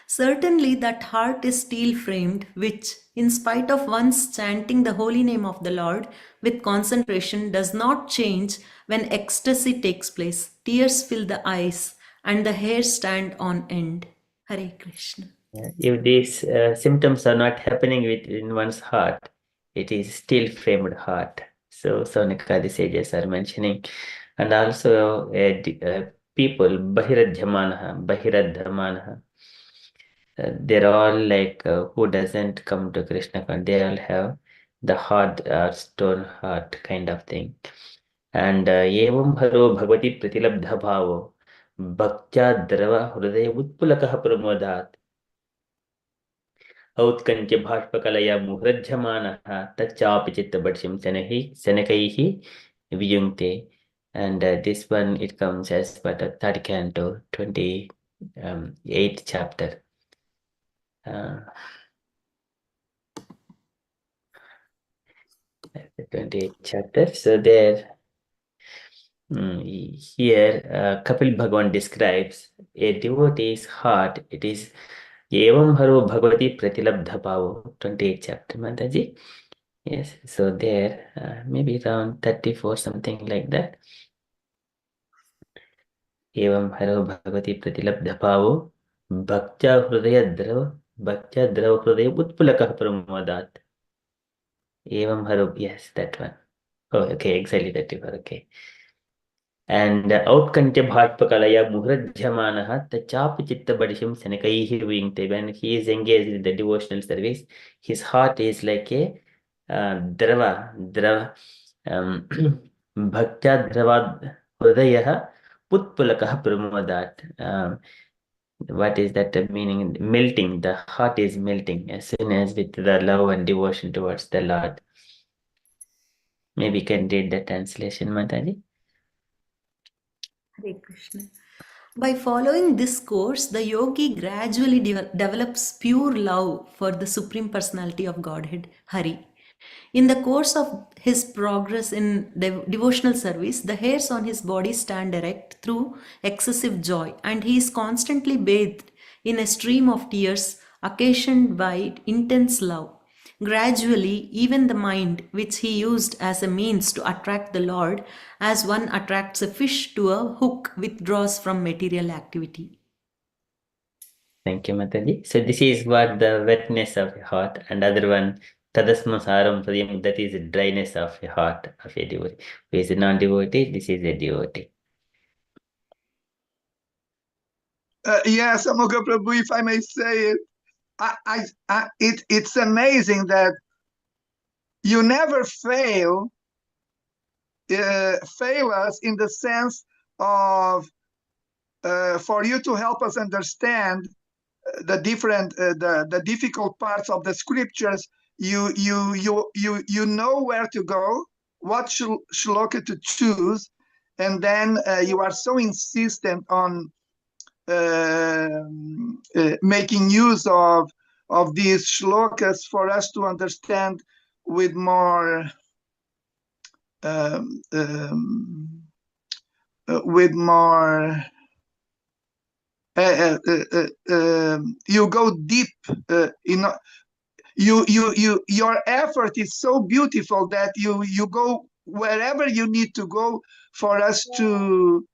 Certainly that heart is steel-framed, which, in spite of one's chanting the holy name of the Lord with concentration, does not change when ecstasy takes place. Tears fill the eyes and the hair stand on end. Hare Krishna. If these symptoms are not happening within one's heart, it is still framed heart. So Sonika, the sages are mentioning. And also people, Bahiradhamanaha, they're all like who doesn't come to Krishna, they all have the hard stone heart kind of thing. And evam haro bhagavati pratilabdha bhavo bhaktya drava hridaya utpulakah pramodat औत्कण्ठ्य भाष्पकलया मुहृज्यमानः तच्चापि चित्तबर्षिं शनकैः वियुङ्क्ते. And this one, it comes as but a third canto, 28th chapter. 28th chapter. So there, here, Kapil Bhagavan describes a devotee's heart. It is Evam Haro Bhagavati Pratilabdha Bhavo, 28th chapter, Mataji. Yes, so there, maybe around 34, something like that. Evam Haro Bhagavati Pratilabdha Bhavo, Bhaktya Drava Hridaya Utpulakah Pramodat. Evam Haro, yes, that one. Oh, okay, exactly 34, okay. And Outkantya Bhatpakalaya Muhrajyamanaha Tachapi Chitta Badishim Senekaihi Vingte. When he is engaged in the devotional service, his heart is like a drava. Bhaktya Drava Hridaya Putpulakah Pramodat. What is that meaning? Melting. The heart is melting as soon as with the love and devotion towards the Lord. Maybe you can read the translation, Mataji. Hare Krishna. By following this course, the yogi gradually develops pure love for the Supreme Personality of Godhead, Hari. In the course of his progress in devotional service, the hairs on his body stand erect through excessive joy, and he is constantly bathed in a stream of tears occasioned by intense love. Gradually, even the mind, which he used as a means to attract the Lord, as one attracts a fish to a hook, withdraws from material activity. Thank you, Mataji. So this is what the wetness of a heart, and other one, Tadasmasaram Hridayam, that is the dryness of a heart of a devotee. Who is a non-devotee, this is a devotee. Yes, Amoga Prabhu, if I may say it, it's amazing that you never fail us in the sense of for you to help us understand the different, the difficult parts of the scriptures. You know where to go, what shloka to choose, and then you are so insistent on making use of these shlokas for us to understand with more you go deep your effort is so beautiful that you go wherever you need to go for us to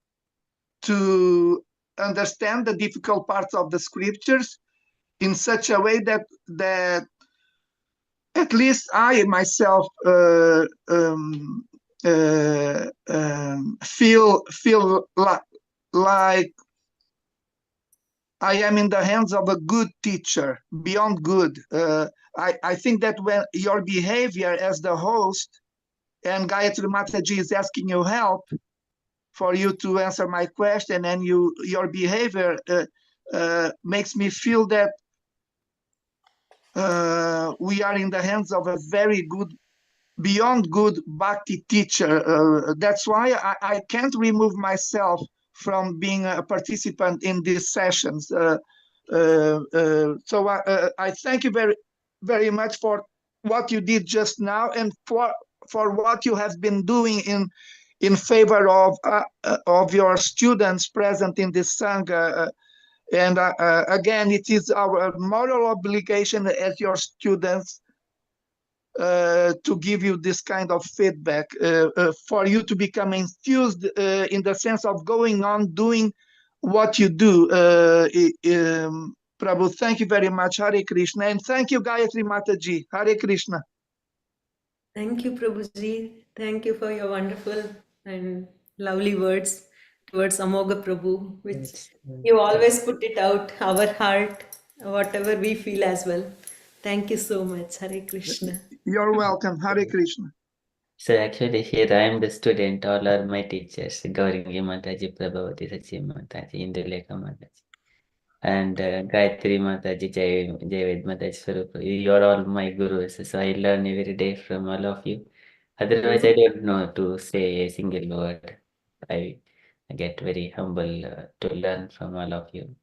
understand the difficult parts of the scriptures in such a way that at least I myself feel like I am in the hands of a good teacher, beyond good. I think that when your behavior as the host, and Gayathri Mataji is asking you help for you to answer my question, and your behavior makes me feel that we are in the hands of a very good, beyond good bhakti teacher. That's why I can't remove myself from being a participant in these sessions. So I thank you very, very much for what you did just now, and for what you have been doing in favor of your students present in this Sangha. And again, it is our moral obligation as your students to give you this kind of feedback, for you to become enthused in the sense of going on doing what you do. Prabhu, thank you very much. Hare Krishna. And thank you, Gayathri Mataji. Hare Krishna. Thank you, Prabhuji. Thank you for your wonderful and lovely words towards Amoga Prabhu, which you always put it out, our heart, whatever we feel as well. Thank you so much. Hare Krishna. You're welcome. Hare Krishna. So actually here I am the student, all are my teachers, Gauringi Mataji, Prabhavati Sachi Mataji, Indulekha Mataji, and Gayatri Mataji, Jayaved Mataji, Swarup. You are all my gurus, so I learn every day from all of you. Otherwise, I don't know to say a single word. I get very humble to learn from all of you.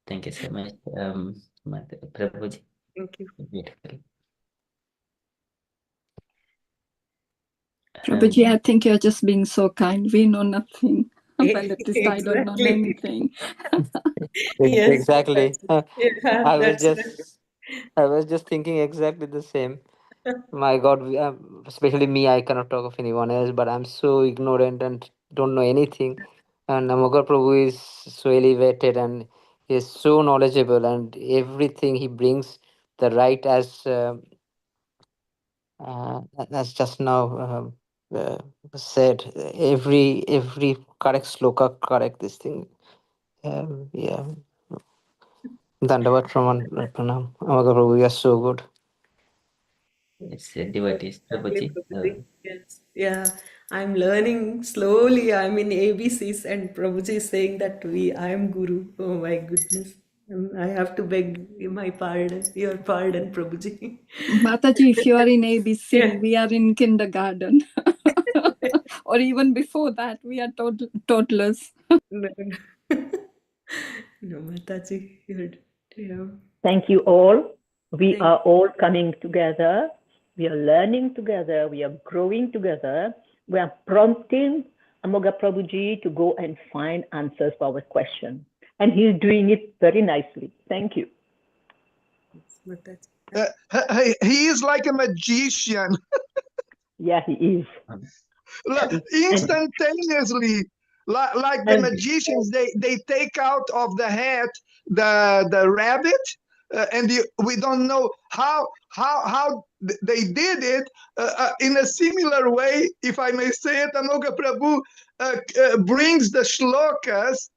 Thank you so much, Prabhuji. Thank you. Beautiful. Prabhuji, I think you're just being so kind. We know nothing. Exactly. I don't know anything. Yes, Exactly. yeah, I was that's just thinking exactly the same. My God, especially me, I cannot talk of anyone else, but I'm so ignorant and don't know anything. And Amoghar Prabhu is so elevated and he is so knowledgeable, and everything he brings the right as just now said, every correct sloka, correct this thing. Yeah, Dandavat Pranam. Amoghar Prabhu, you are so good. It's devotees, exactly, Prabhuji. Prabhuji. Yes. Yeah, I'm learning slowly. I'm in ABCs, and Prabhuji is saying that I am Guru. Oh my goodness. I have to beg my pardon, your pardon, Prabhuji. Mataji, if you are in ABC, Yeah. we are in kindergarten. Or even before that, we are toddlers. No, no, Mataji, yeah. Thank you all. We Thank are all coming together. We are learning together. We are growing together. We are prompting Amoga Prabhuji to go and find answers for our question. And he's doing it very nicely. Thank you. Mataji. He is like a magician. Yeah, he is. Instantaneously, like the magicians, they take out of the hat the rabbit, and we don't know how they did it. In a similar way, if I may say it, Amoga Prabhu brings the shlokas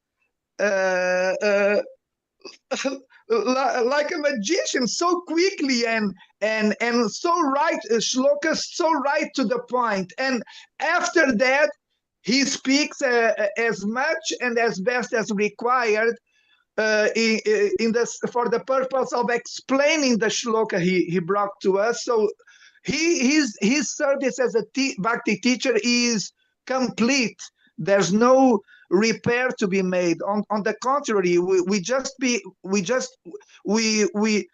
like a magician, so quickly and so right, shlokas so right to the point. And after that, he speaks as much and as best as required for the purpose of explaining the shloka he brought to us. So his service as a bhakti teacher is complete. There's no repair to be made. On the contrary,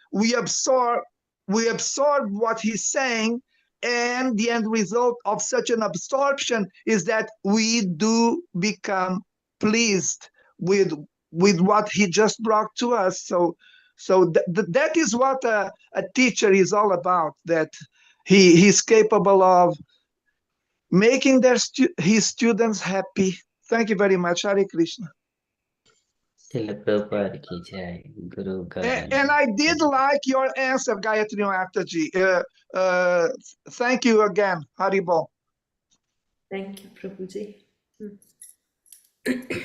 we absorb what he's saying, and the end result of such an absorption is that we do become pleased with what he just brought to us. So that is what a teacher is all about, that he's capable of making his students happy. Thank you very much. Hare Krishna. Srila Prabhupada ki jai, Guru Govind. And I did like your answer, Gayathri Mataji. Thank you again. Haribol. Thank you, Prabhuji. Thank you,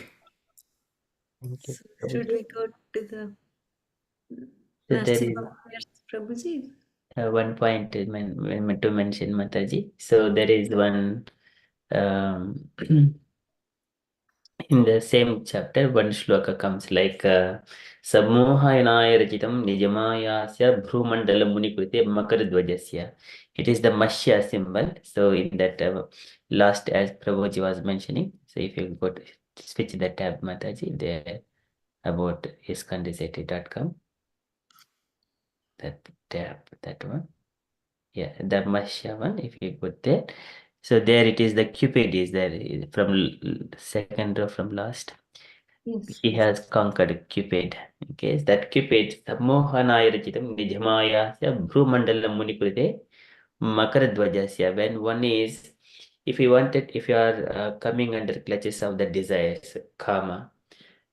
So should we go to the So there is Prabhuji? one point to mention, Mataji. So there is one in the same chapter, one shloka comes like Samohayanaya rajitam nijamayasya bhrumandalam munikrite makaradvajasya. It is the Mashya symbol. So in that last, as Prabhuji was mentioning, so if you go to switch the tab, Mataji, there about iskandiseti.com, that tab, that one. Yeah, the Mashya one, if you put there. So there it is, the Cupid is there from second row from last. Yes. He has conquered Cupid. Okay, that Cupid, Samohanaya rachitam nijamaya bhrumandalam munikrite makaradvajasya. When one is, if you are coming under clutches of the desires, karma,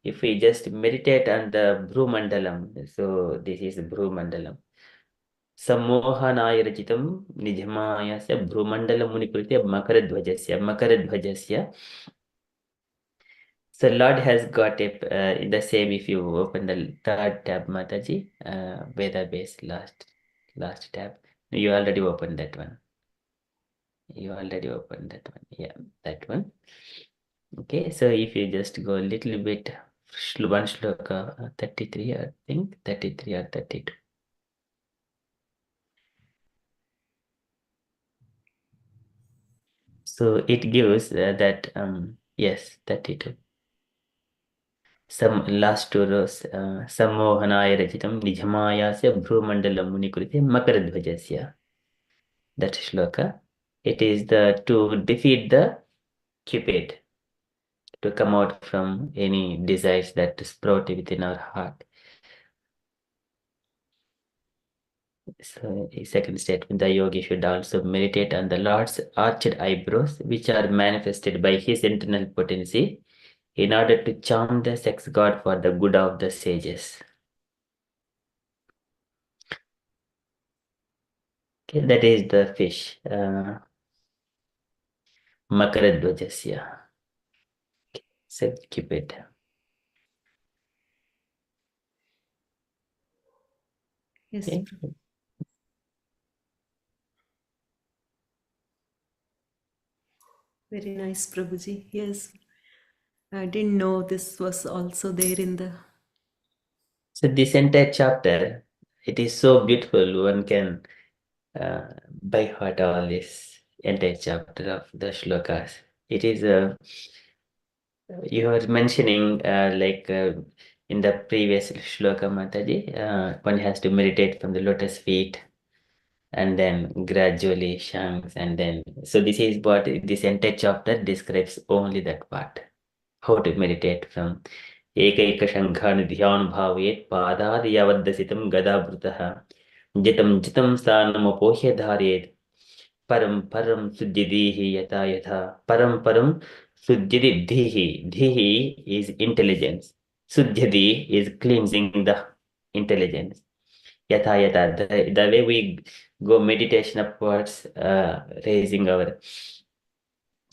if we just meditate on the bhrumandalam, so this is bhrumandalam. Samohanaya rachitam nijamaya bhrumandalam munikrite makaradvajasya. So Lord has got a the same. If you open the third tab, Mataji, Veda base last tab. You already opened that one. Yeah, that one. Okay, so if you just go a little bit, one shloka 33, I think 33 or 32. So it gives that yes, 32. Some last two rows, Sammohanaya rachitam nijhamayasya bhrumandalam munikrite makaradvajasya. That shloka. It is to defeat the Cupid, to come out from any desires that sprout within our heart. So the second statement, the yogi should also meditate on the Lord's arched eyebrows, which are manifested by his internal potency, in order to charm the sex god for the good of the sages. Okay, that is the fish. Makaradvajasya. So Cupid. Yes. Okay. Very nice, Prabhuji. Yes. I didn't know this was also there in the... So this entire chapter, it is so beautiful. One can by heart all this entire chapter of the shlokas. It is you are mentioning in the previous shloka, Mataji, one has to meditate from the lotus feet and then gradually shanks, and then so this is what this entire chapter describes, only that part, how to meditate from एकैक शंखान ध्यान भावेत पादाद यावद्दसितं गदाभृतः जितं जितं स्थानमपोह्य धारेत परम परम सुद्धिः यथा यथा परम परम सुद्धिः धीः is intelligence, suddhiti is cleansing the intelligence, yatha yatha the way we go meditation upwards, raising our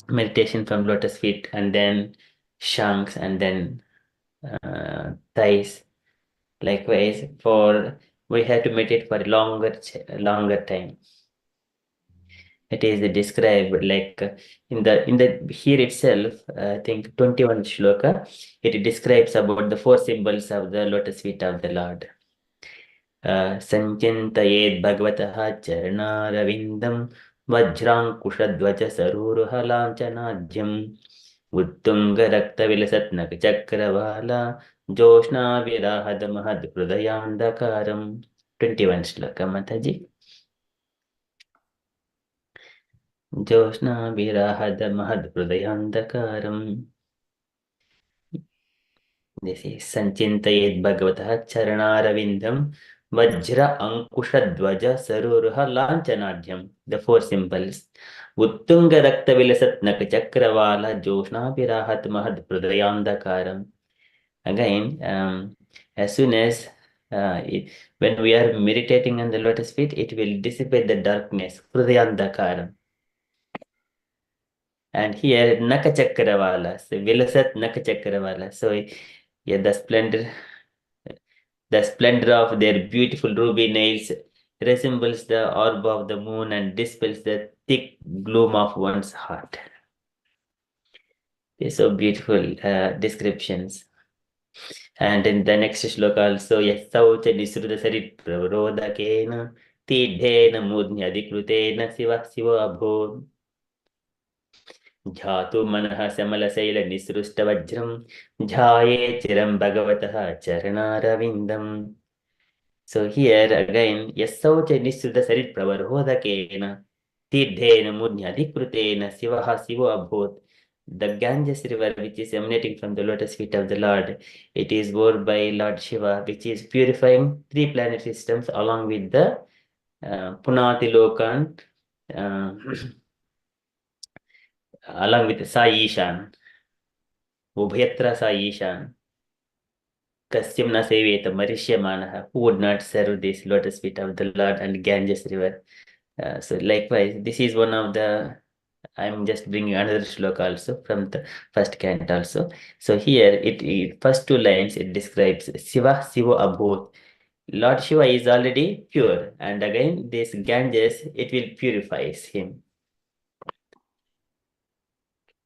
meditation from lotus feet and then shanks and then thighs. Likewise, we have to meditate for a longer time. It is described like in the here itself, I think 21 shloka, it describes about the four symbols of the lotus feet of the Lord. Sanchintayed Bhagavataha Charnaravindaam Vajrankushadvaja Saruruhalanchanadyam Uttunga Rakta Vilasatnak Chakravala Joshna Virahada Mahad Prudayandakaram. 21 shloka, Mataji. Joshna Virahada Mahad Prudayandakaram. This is Sanchintayed Bhagavataha Charanaravindam Vajra Ankushadvaja Sarurha Lanchanadhyam. The four symbols. Uttunga Rakta Vilasatnak Chakravala Joshna Virahat Mahad Prudayandakaram. Again, as soon as when we are meditating on the lotus feet, it will dissipate the darkness, Prudayandakaram. And here Nakachakaravala, so Vilasat Nakachakaravala. So yeah, the splendor of their beautiful ruby nails resembles the orb of the moon and dispels the thick gloom of one's heart. They're so beautiful descriptions. And in the next shloka also, Yasaucha Nisruda Sarit Pravrodakena Tidhena Mudnya Dikrutena Siva Abho Jhatu Manaha Samala Saila Nisrusta Vajram Jhaye Chiram Bhagavataha Charanaravindam. So here again, Yasaucha Nisruta Sarit Pravarhodakena Tidhena Mudnya Dikrutena Sivaha Sivo Abhot. The Ganges river, which is emanating from the lotus feet of the Lord, it is borne by Lord Shiva, which is purifying three planet systems along with the Punati Lokan, along with Sa Ishan, Ubhyatra Sa Ishan, Kasyam na Seveta Marishyamanaha, who would not serve this lotus feet of the Lord and Ganges river. So likewise, this is one of the, I'm just bringing another shloka also from the first canto also. So here, it first two lines, it describes Siva Sivo Abhut. Lord Shiva is already pure, and again this Ganges, it will purify him.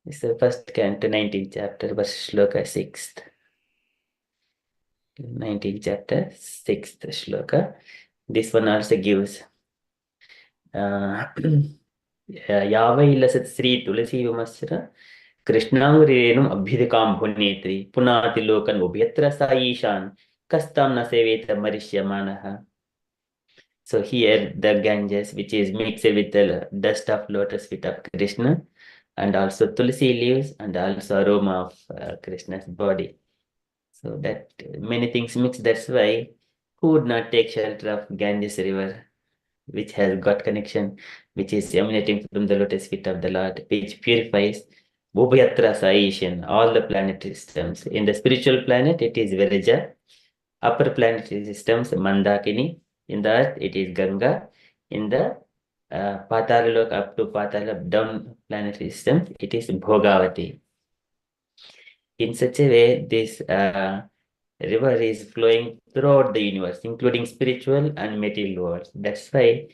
This is the first canto, 19th chapter, verse shloka 6th. 19th chapter, 6th shloka. This one also gives Yavailasat Sri Tulasi Vimasra Krishnangrenum Abhidikam Bhunetri Punati Lokan Ubhyatra Sa Ishan Kastam na Seveta Marishyamanaha. So here the Ganges, which is mixed with the dust of lotus feet of Krishna, and also tulsi leaves, and also aroma of Krishna's body. So that many things mix. That's why who would not take shelter of Ganges river, which has got connection, which is emanating from the lotus feet of the Lord, which purifies Bhubhyatra Saishan, all the planetary systems. In the spiritual planet, it is Viraja. Upper planetary systems, Mandakini. In the earth, it is Ganga. In the Patalok up to Patala down planetary systems, it is Bhogavati. In such a way, this river is flowing throughout the universe, including spiritual and material worlds. That's why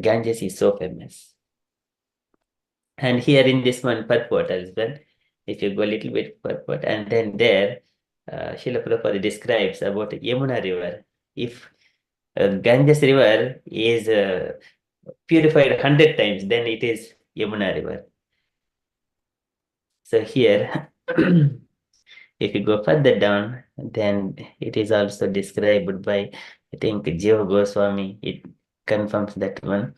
Ganges is so famous. And here in this one purport as well, if you go a little bit purport, and then there, Srila Prabhupada describes about Yamuna river. If Ganges river is purified 100 times, then it is Yamuna river. So here, if you go further down, then it is also described by, I think, Jiva Goswami. It confirms that one.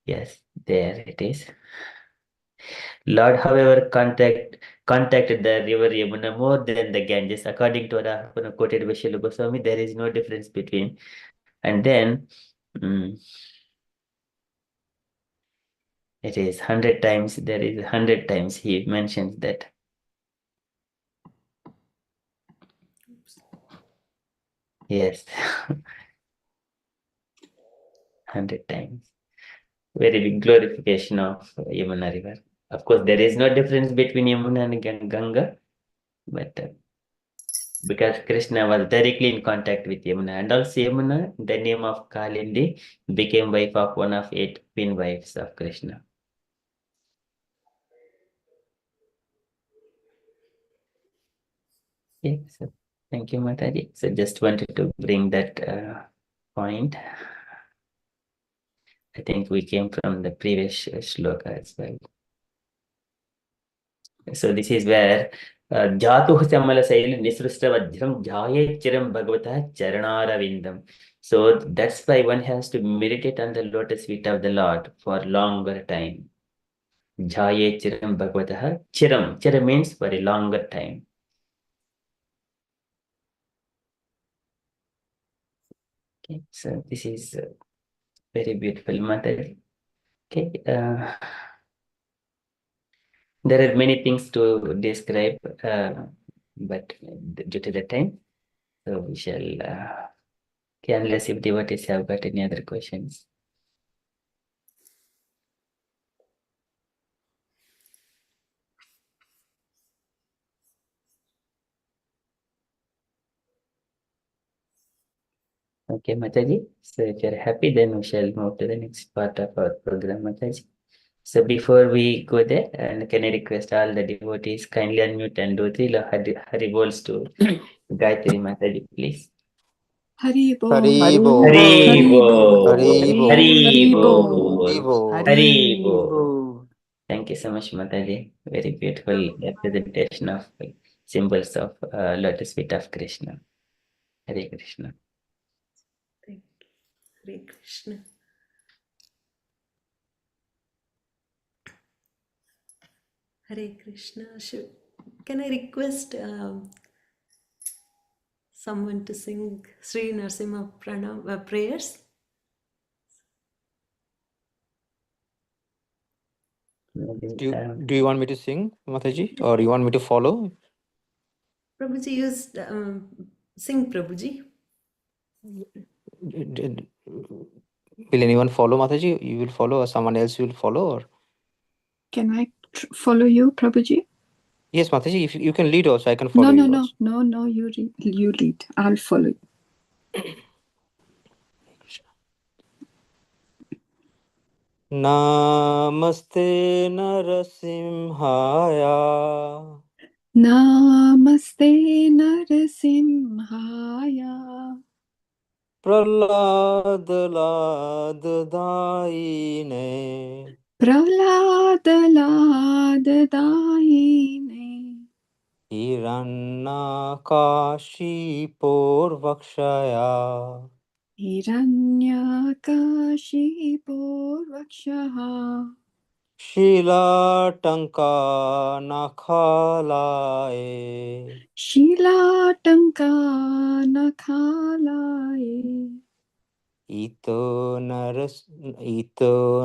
Yes, there it is. Lord, however, contacted the river Yamuna more than the Ganges. According to Rahapana quoted by Srila Goswami, there is no difference between. And then it is 100 times, there is 100 times he mentions that. Yes, 100 times. Very big glorification of Yamuna river. Of course, there is no difference between Yamuna and Ganga, but because Krishna was directly in contact with Yamuna, and also Yamuna, the name of Kalindi, became wife of one of 8 queen wives of Krishna. Okay, so thank you, Mataji. So just wanted to bring that point. I think we came from the previous shloka as well. So this is where Jatuh Samala Sail Nisrustavajram Jaya Chiram Bhagavata Charanaravindam. So that's why one has to meditate on the lotus feet of the Lord for longer time. Jaya Chiram Bhagavata Chiram. Chiram means for a longer time. Okay, so this is very beautiful Mataji. Okay, there are many things to describe, but due to the time, so we shall. Okay, unless if devotees have got any other questions. Okay, Mataji. So if you're happy, then we shall move to the next part of our program, Mataji. So before we go there, and can I request all the devotees kindly unmute and do three Hari Bols to Gayathri Mataji, please. Hari Bol. Hari Bol. Hari Bol. Hari Bol. Hari Bol. Bol. Hari Bol. Thank you so much, Mataji. Very beautiful representation of symbols of lotus feet of Krishna. Hare Krishna. Thank you. Hare Krishna. Hare Krishna. Can I request someone to sing Sri Narsimha Pranam prayers? Do you want me to sing, Mataji, or you want me to follow? Prabhuji, you sing, Prabhuji. Will anyone follow, Mataji? You will follow, or someone else will follow? Or? Can I follow you, Prabhuji? Yes, Mataji, if you can lead also, I can follow you. No, you lead. I'll follow you. Namaste Narasimhaya. Namaste Narasimhaya. Prahlad Laddaine. Prahlad Laddaine. Hiranyakashipurvakshaya. Hiranyakashipurvakshaha. Shilatanka Nakhalaye. Shilatanka Nakhalaye. Ito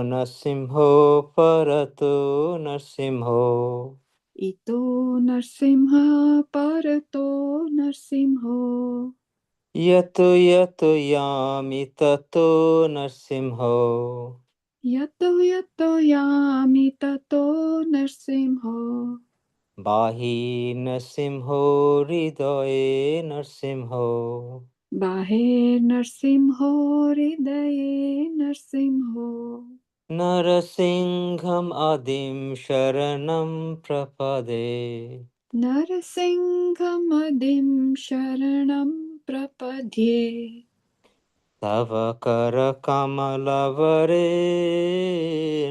Nasimho Parato Nasimho. Ito Narsimha Parato Narsimho. Yato Yami Tato Nasimho. Yato Yami Tato Narsimho. Bahi Nasimho Hridaye Nasimho. Bahe Narsimho Hridaye Narsimho. Narasingham Adim Sharanam Prapade. Narasinghamadhim Sharanam Prapadye. Tava Kamalavare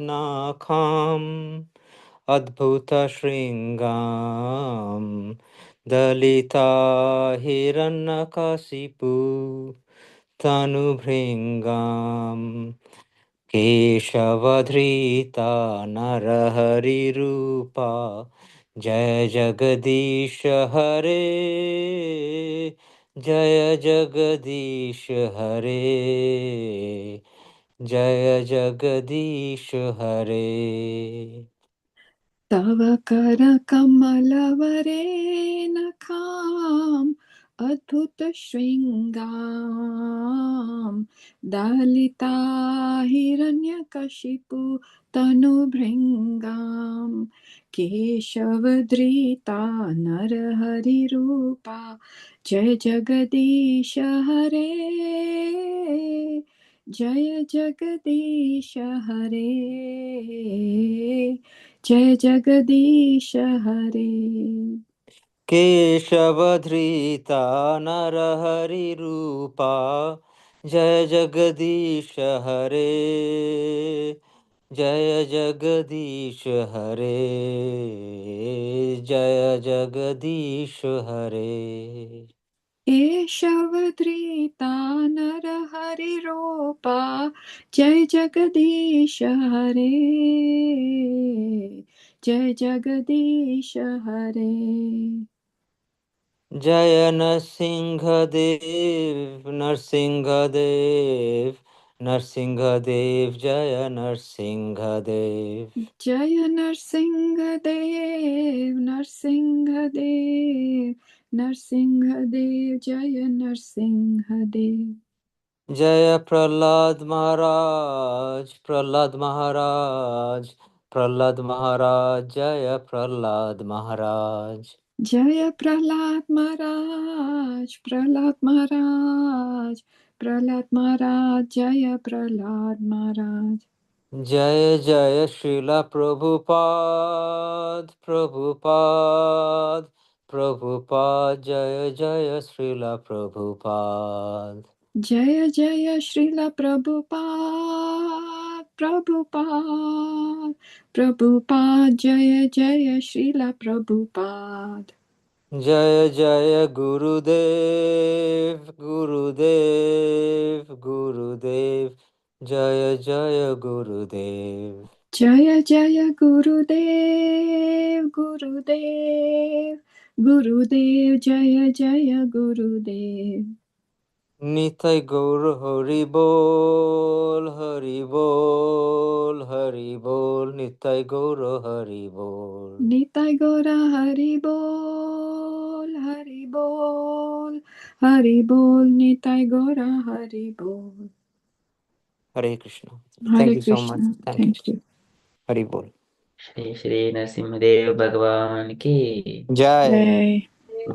Nakham Adbhuta Shringam Dalita Hiranyakasipu Tanubhringam Keshavadhrita Narahari Rupa Jaya Jagadish Hare Jaya Jagadish Hare Jaya Jagadish Hare. Tava kara kamalavare nakham अद्भुत श्रृंगाम दलिता हिरण्यकशिपु तनुभृंगाम केशवधृता नरहरिरूपा जय जगदीश हरे जय जगदीश हरे जय जगदीश हरे केशवधृता नरहरिरूपा जय जगदीश हरे जय जगदीश हरे जय जगदीश हरे केशवधृता नरहरिरूपा जय जगदीश हरे जय जगदीश हरे जय नरसिंहदेव नरसिंहदेव नरसिंहदेव जय नरसिंहदेव जय नरसिंहदेव नरसिंहदेव नरसिंहदेव जय नरसिंहदेव जय प्रहलाद महाराज प्रहलाद महाराज प्रहलाद महाराज जय प्रहलाद महाराज जय प्रहलाद महाराज प्रहलाद महाराज प्रहलाद महाराज जय प्रहलाद महाराज जय जय श्रीला प्रभुपाद प्रभुपाद प्रभुपाद जय जय श्रीला प्रभुपाद जय जय श्रीला प्रभुपाद प्रभुपाद प्रभुपाद जय जय श्रीला प्रभुपाद जय जय गुरुदेव गुरुदेव गुरुदेव जय जय गुरुदेव जय जय गुरुदेव गुरुदेव गुरुदेव जय जय गुरुदेव निताय गौर हरि बोल हरि बोल हरि बोल निताय गौर हरि बोल निताय गौर हरि बोल हरि बोल हरि बोल निताय गौर हरि बोल Hare Krishna Hare thank you so much Krishna thank thank you you Hari बोल श्री श्री नरसिंहदेव भगवान की जय जय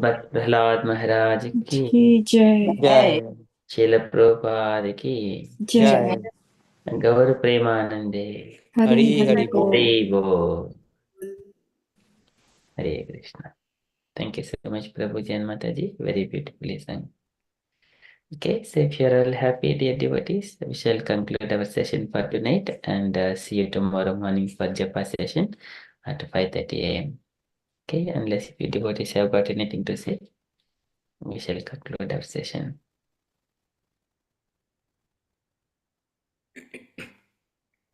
भक्त प्रहलाद महाराज की जी जय जय शिल प्रभुपाद की जय जय गौर प्रेमानंदे हरि हरि हरि हरि बोल हरि बोल Hare Krishna thank you so much Prabhuji and Mataji, very beautifully sung. Okay, so if you're all happy, dear devotees, we shall conclude our session for tonight and see you tomorrow morning for Japa session at 5:30 a.m. Okay, unless if you devotees have got anything to say, we shall conclude our session.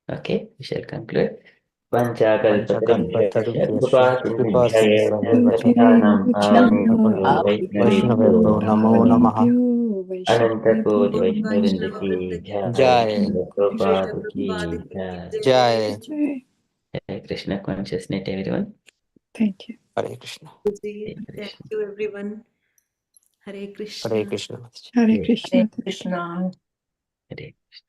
Okay, we shall conclude. Panchakalpatarubhyasya पंचकल्पतरुभ्यश्च कृपा कृपासिन्धुभ्यः सिन्धुभ्यश्च पतितानां वैष्णवेभ्यो नमो नमः अनंतकोटि Om वैष्णववृंद Vaishnava की Vrinda ki जय jai, जय Prabhupada Srila की Prabhupada ki जय जय jai. Hare Krishna consciousness everyone. Thank you Hare Krishna Hare Thank Krishna. you everyone. Hare Hare Krishna. Krishna Hare Hare Krishna Hare Krishna.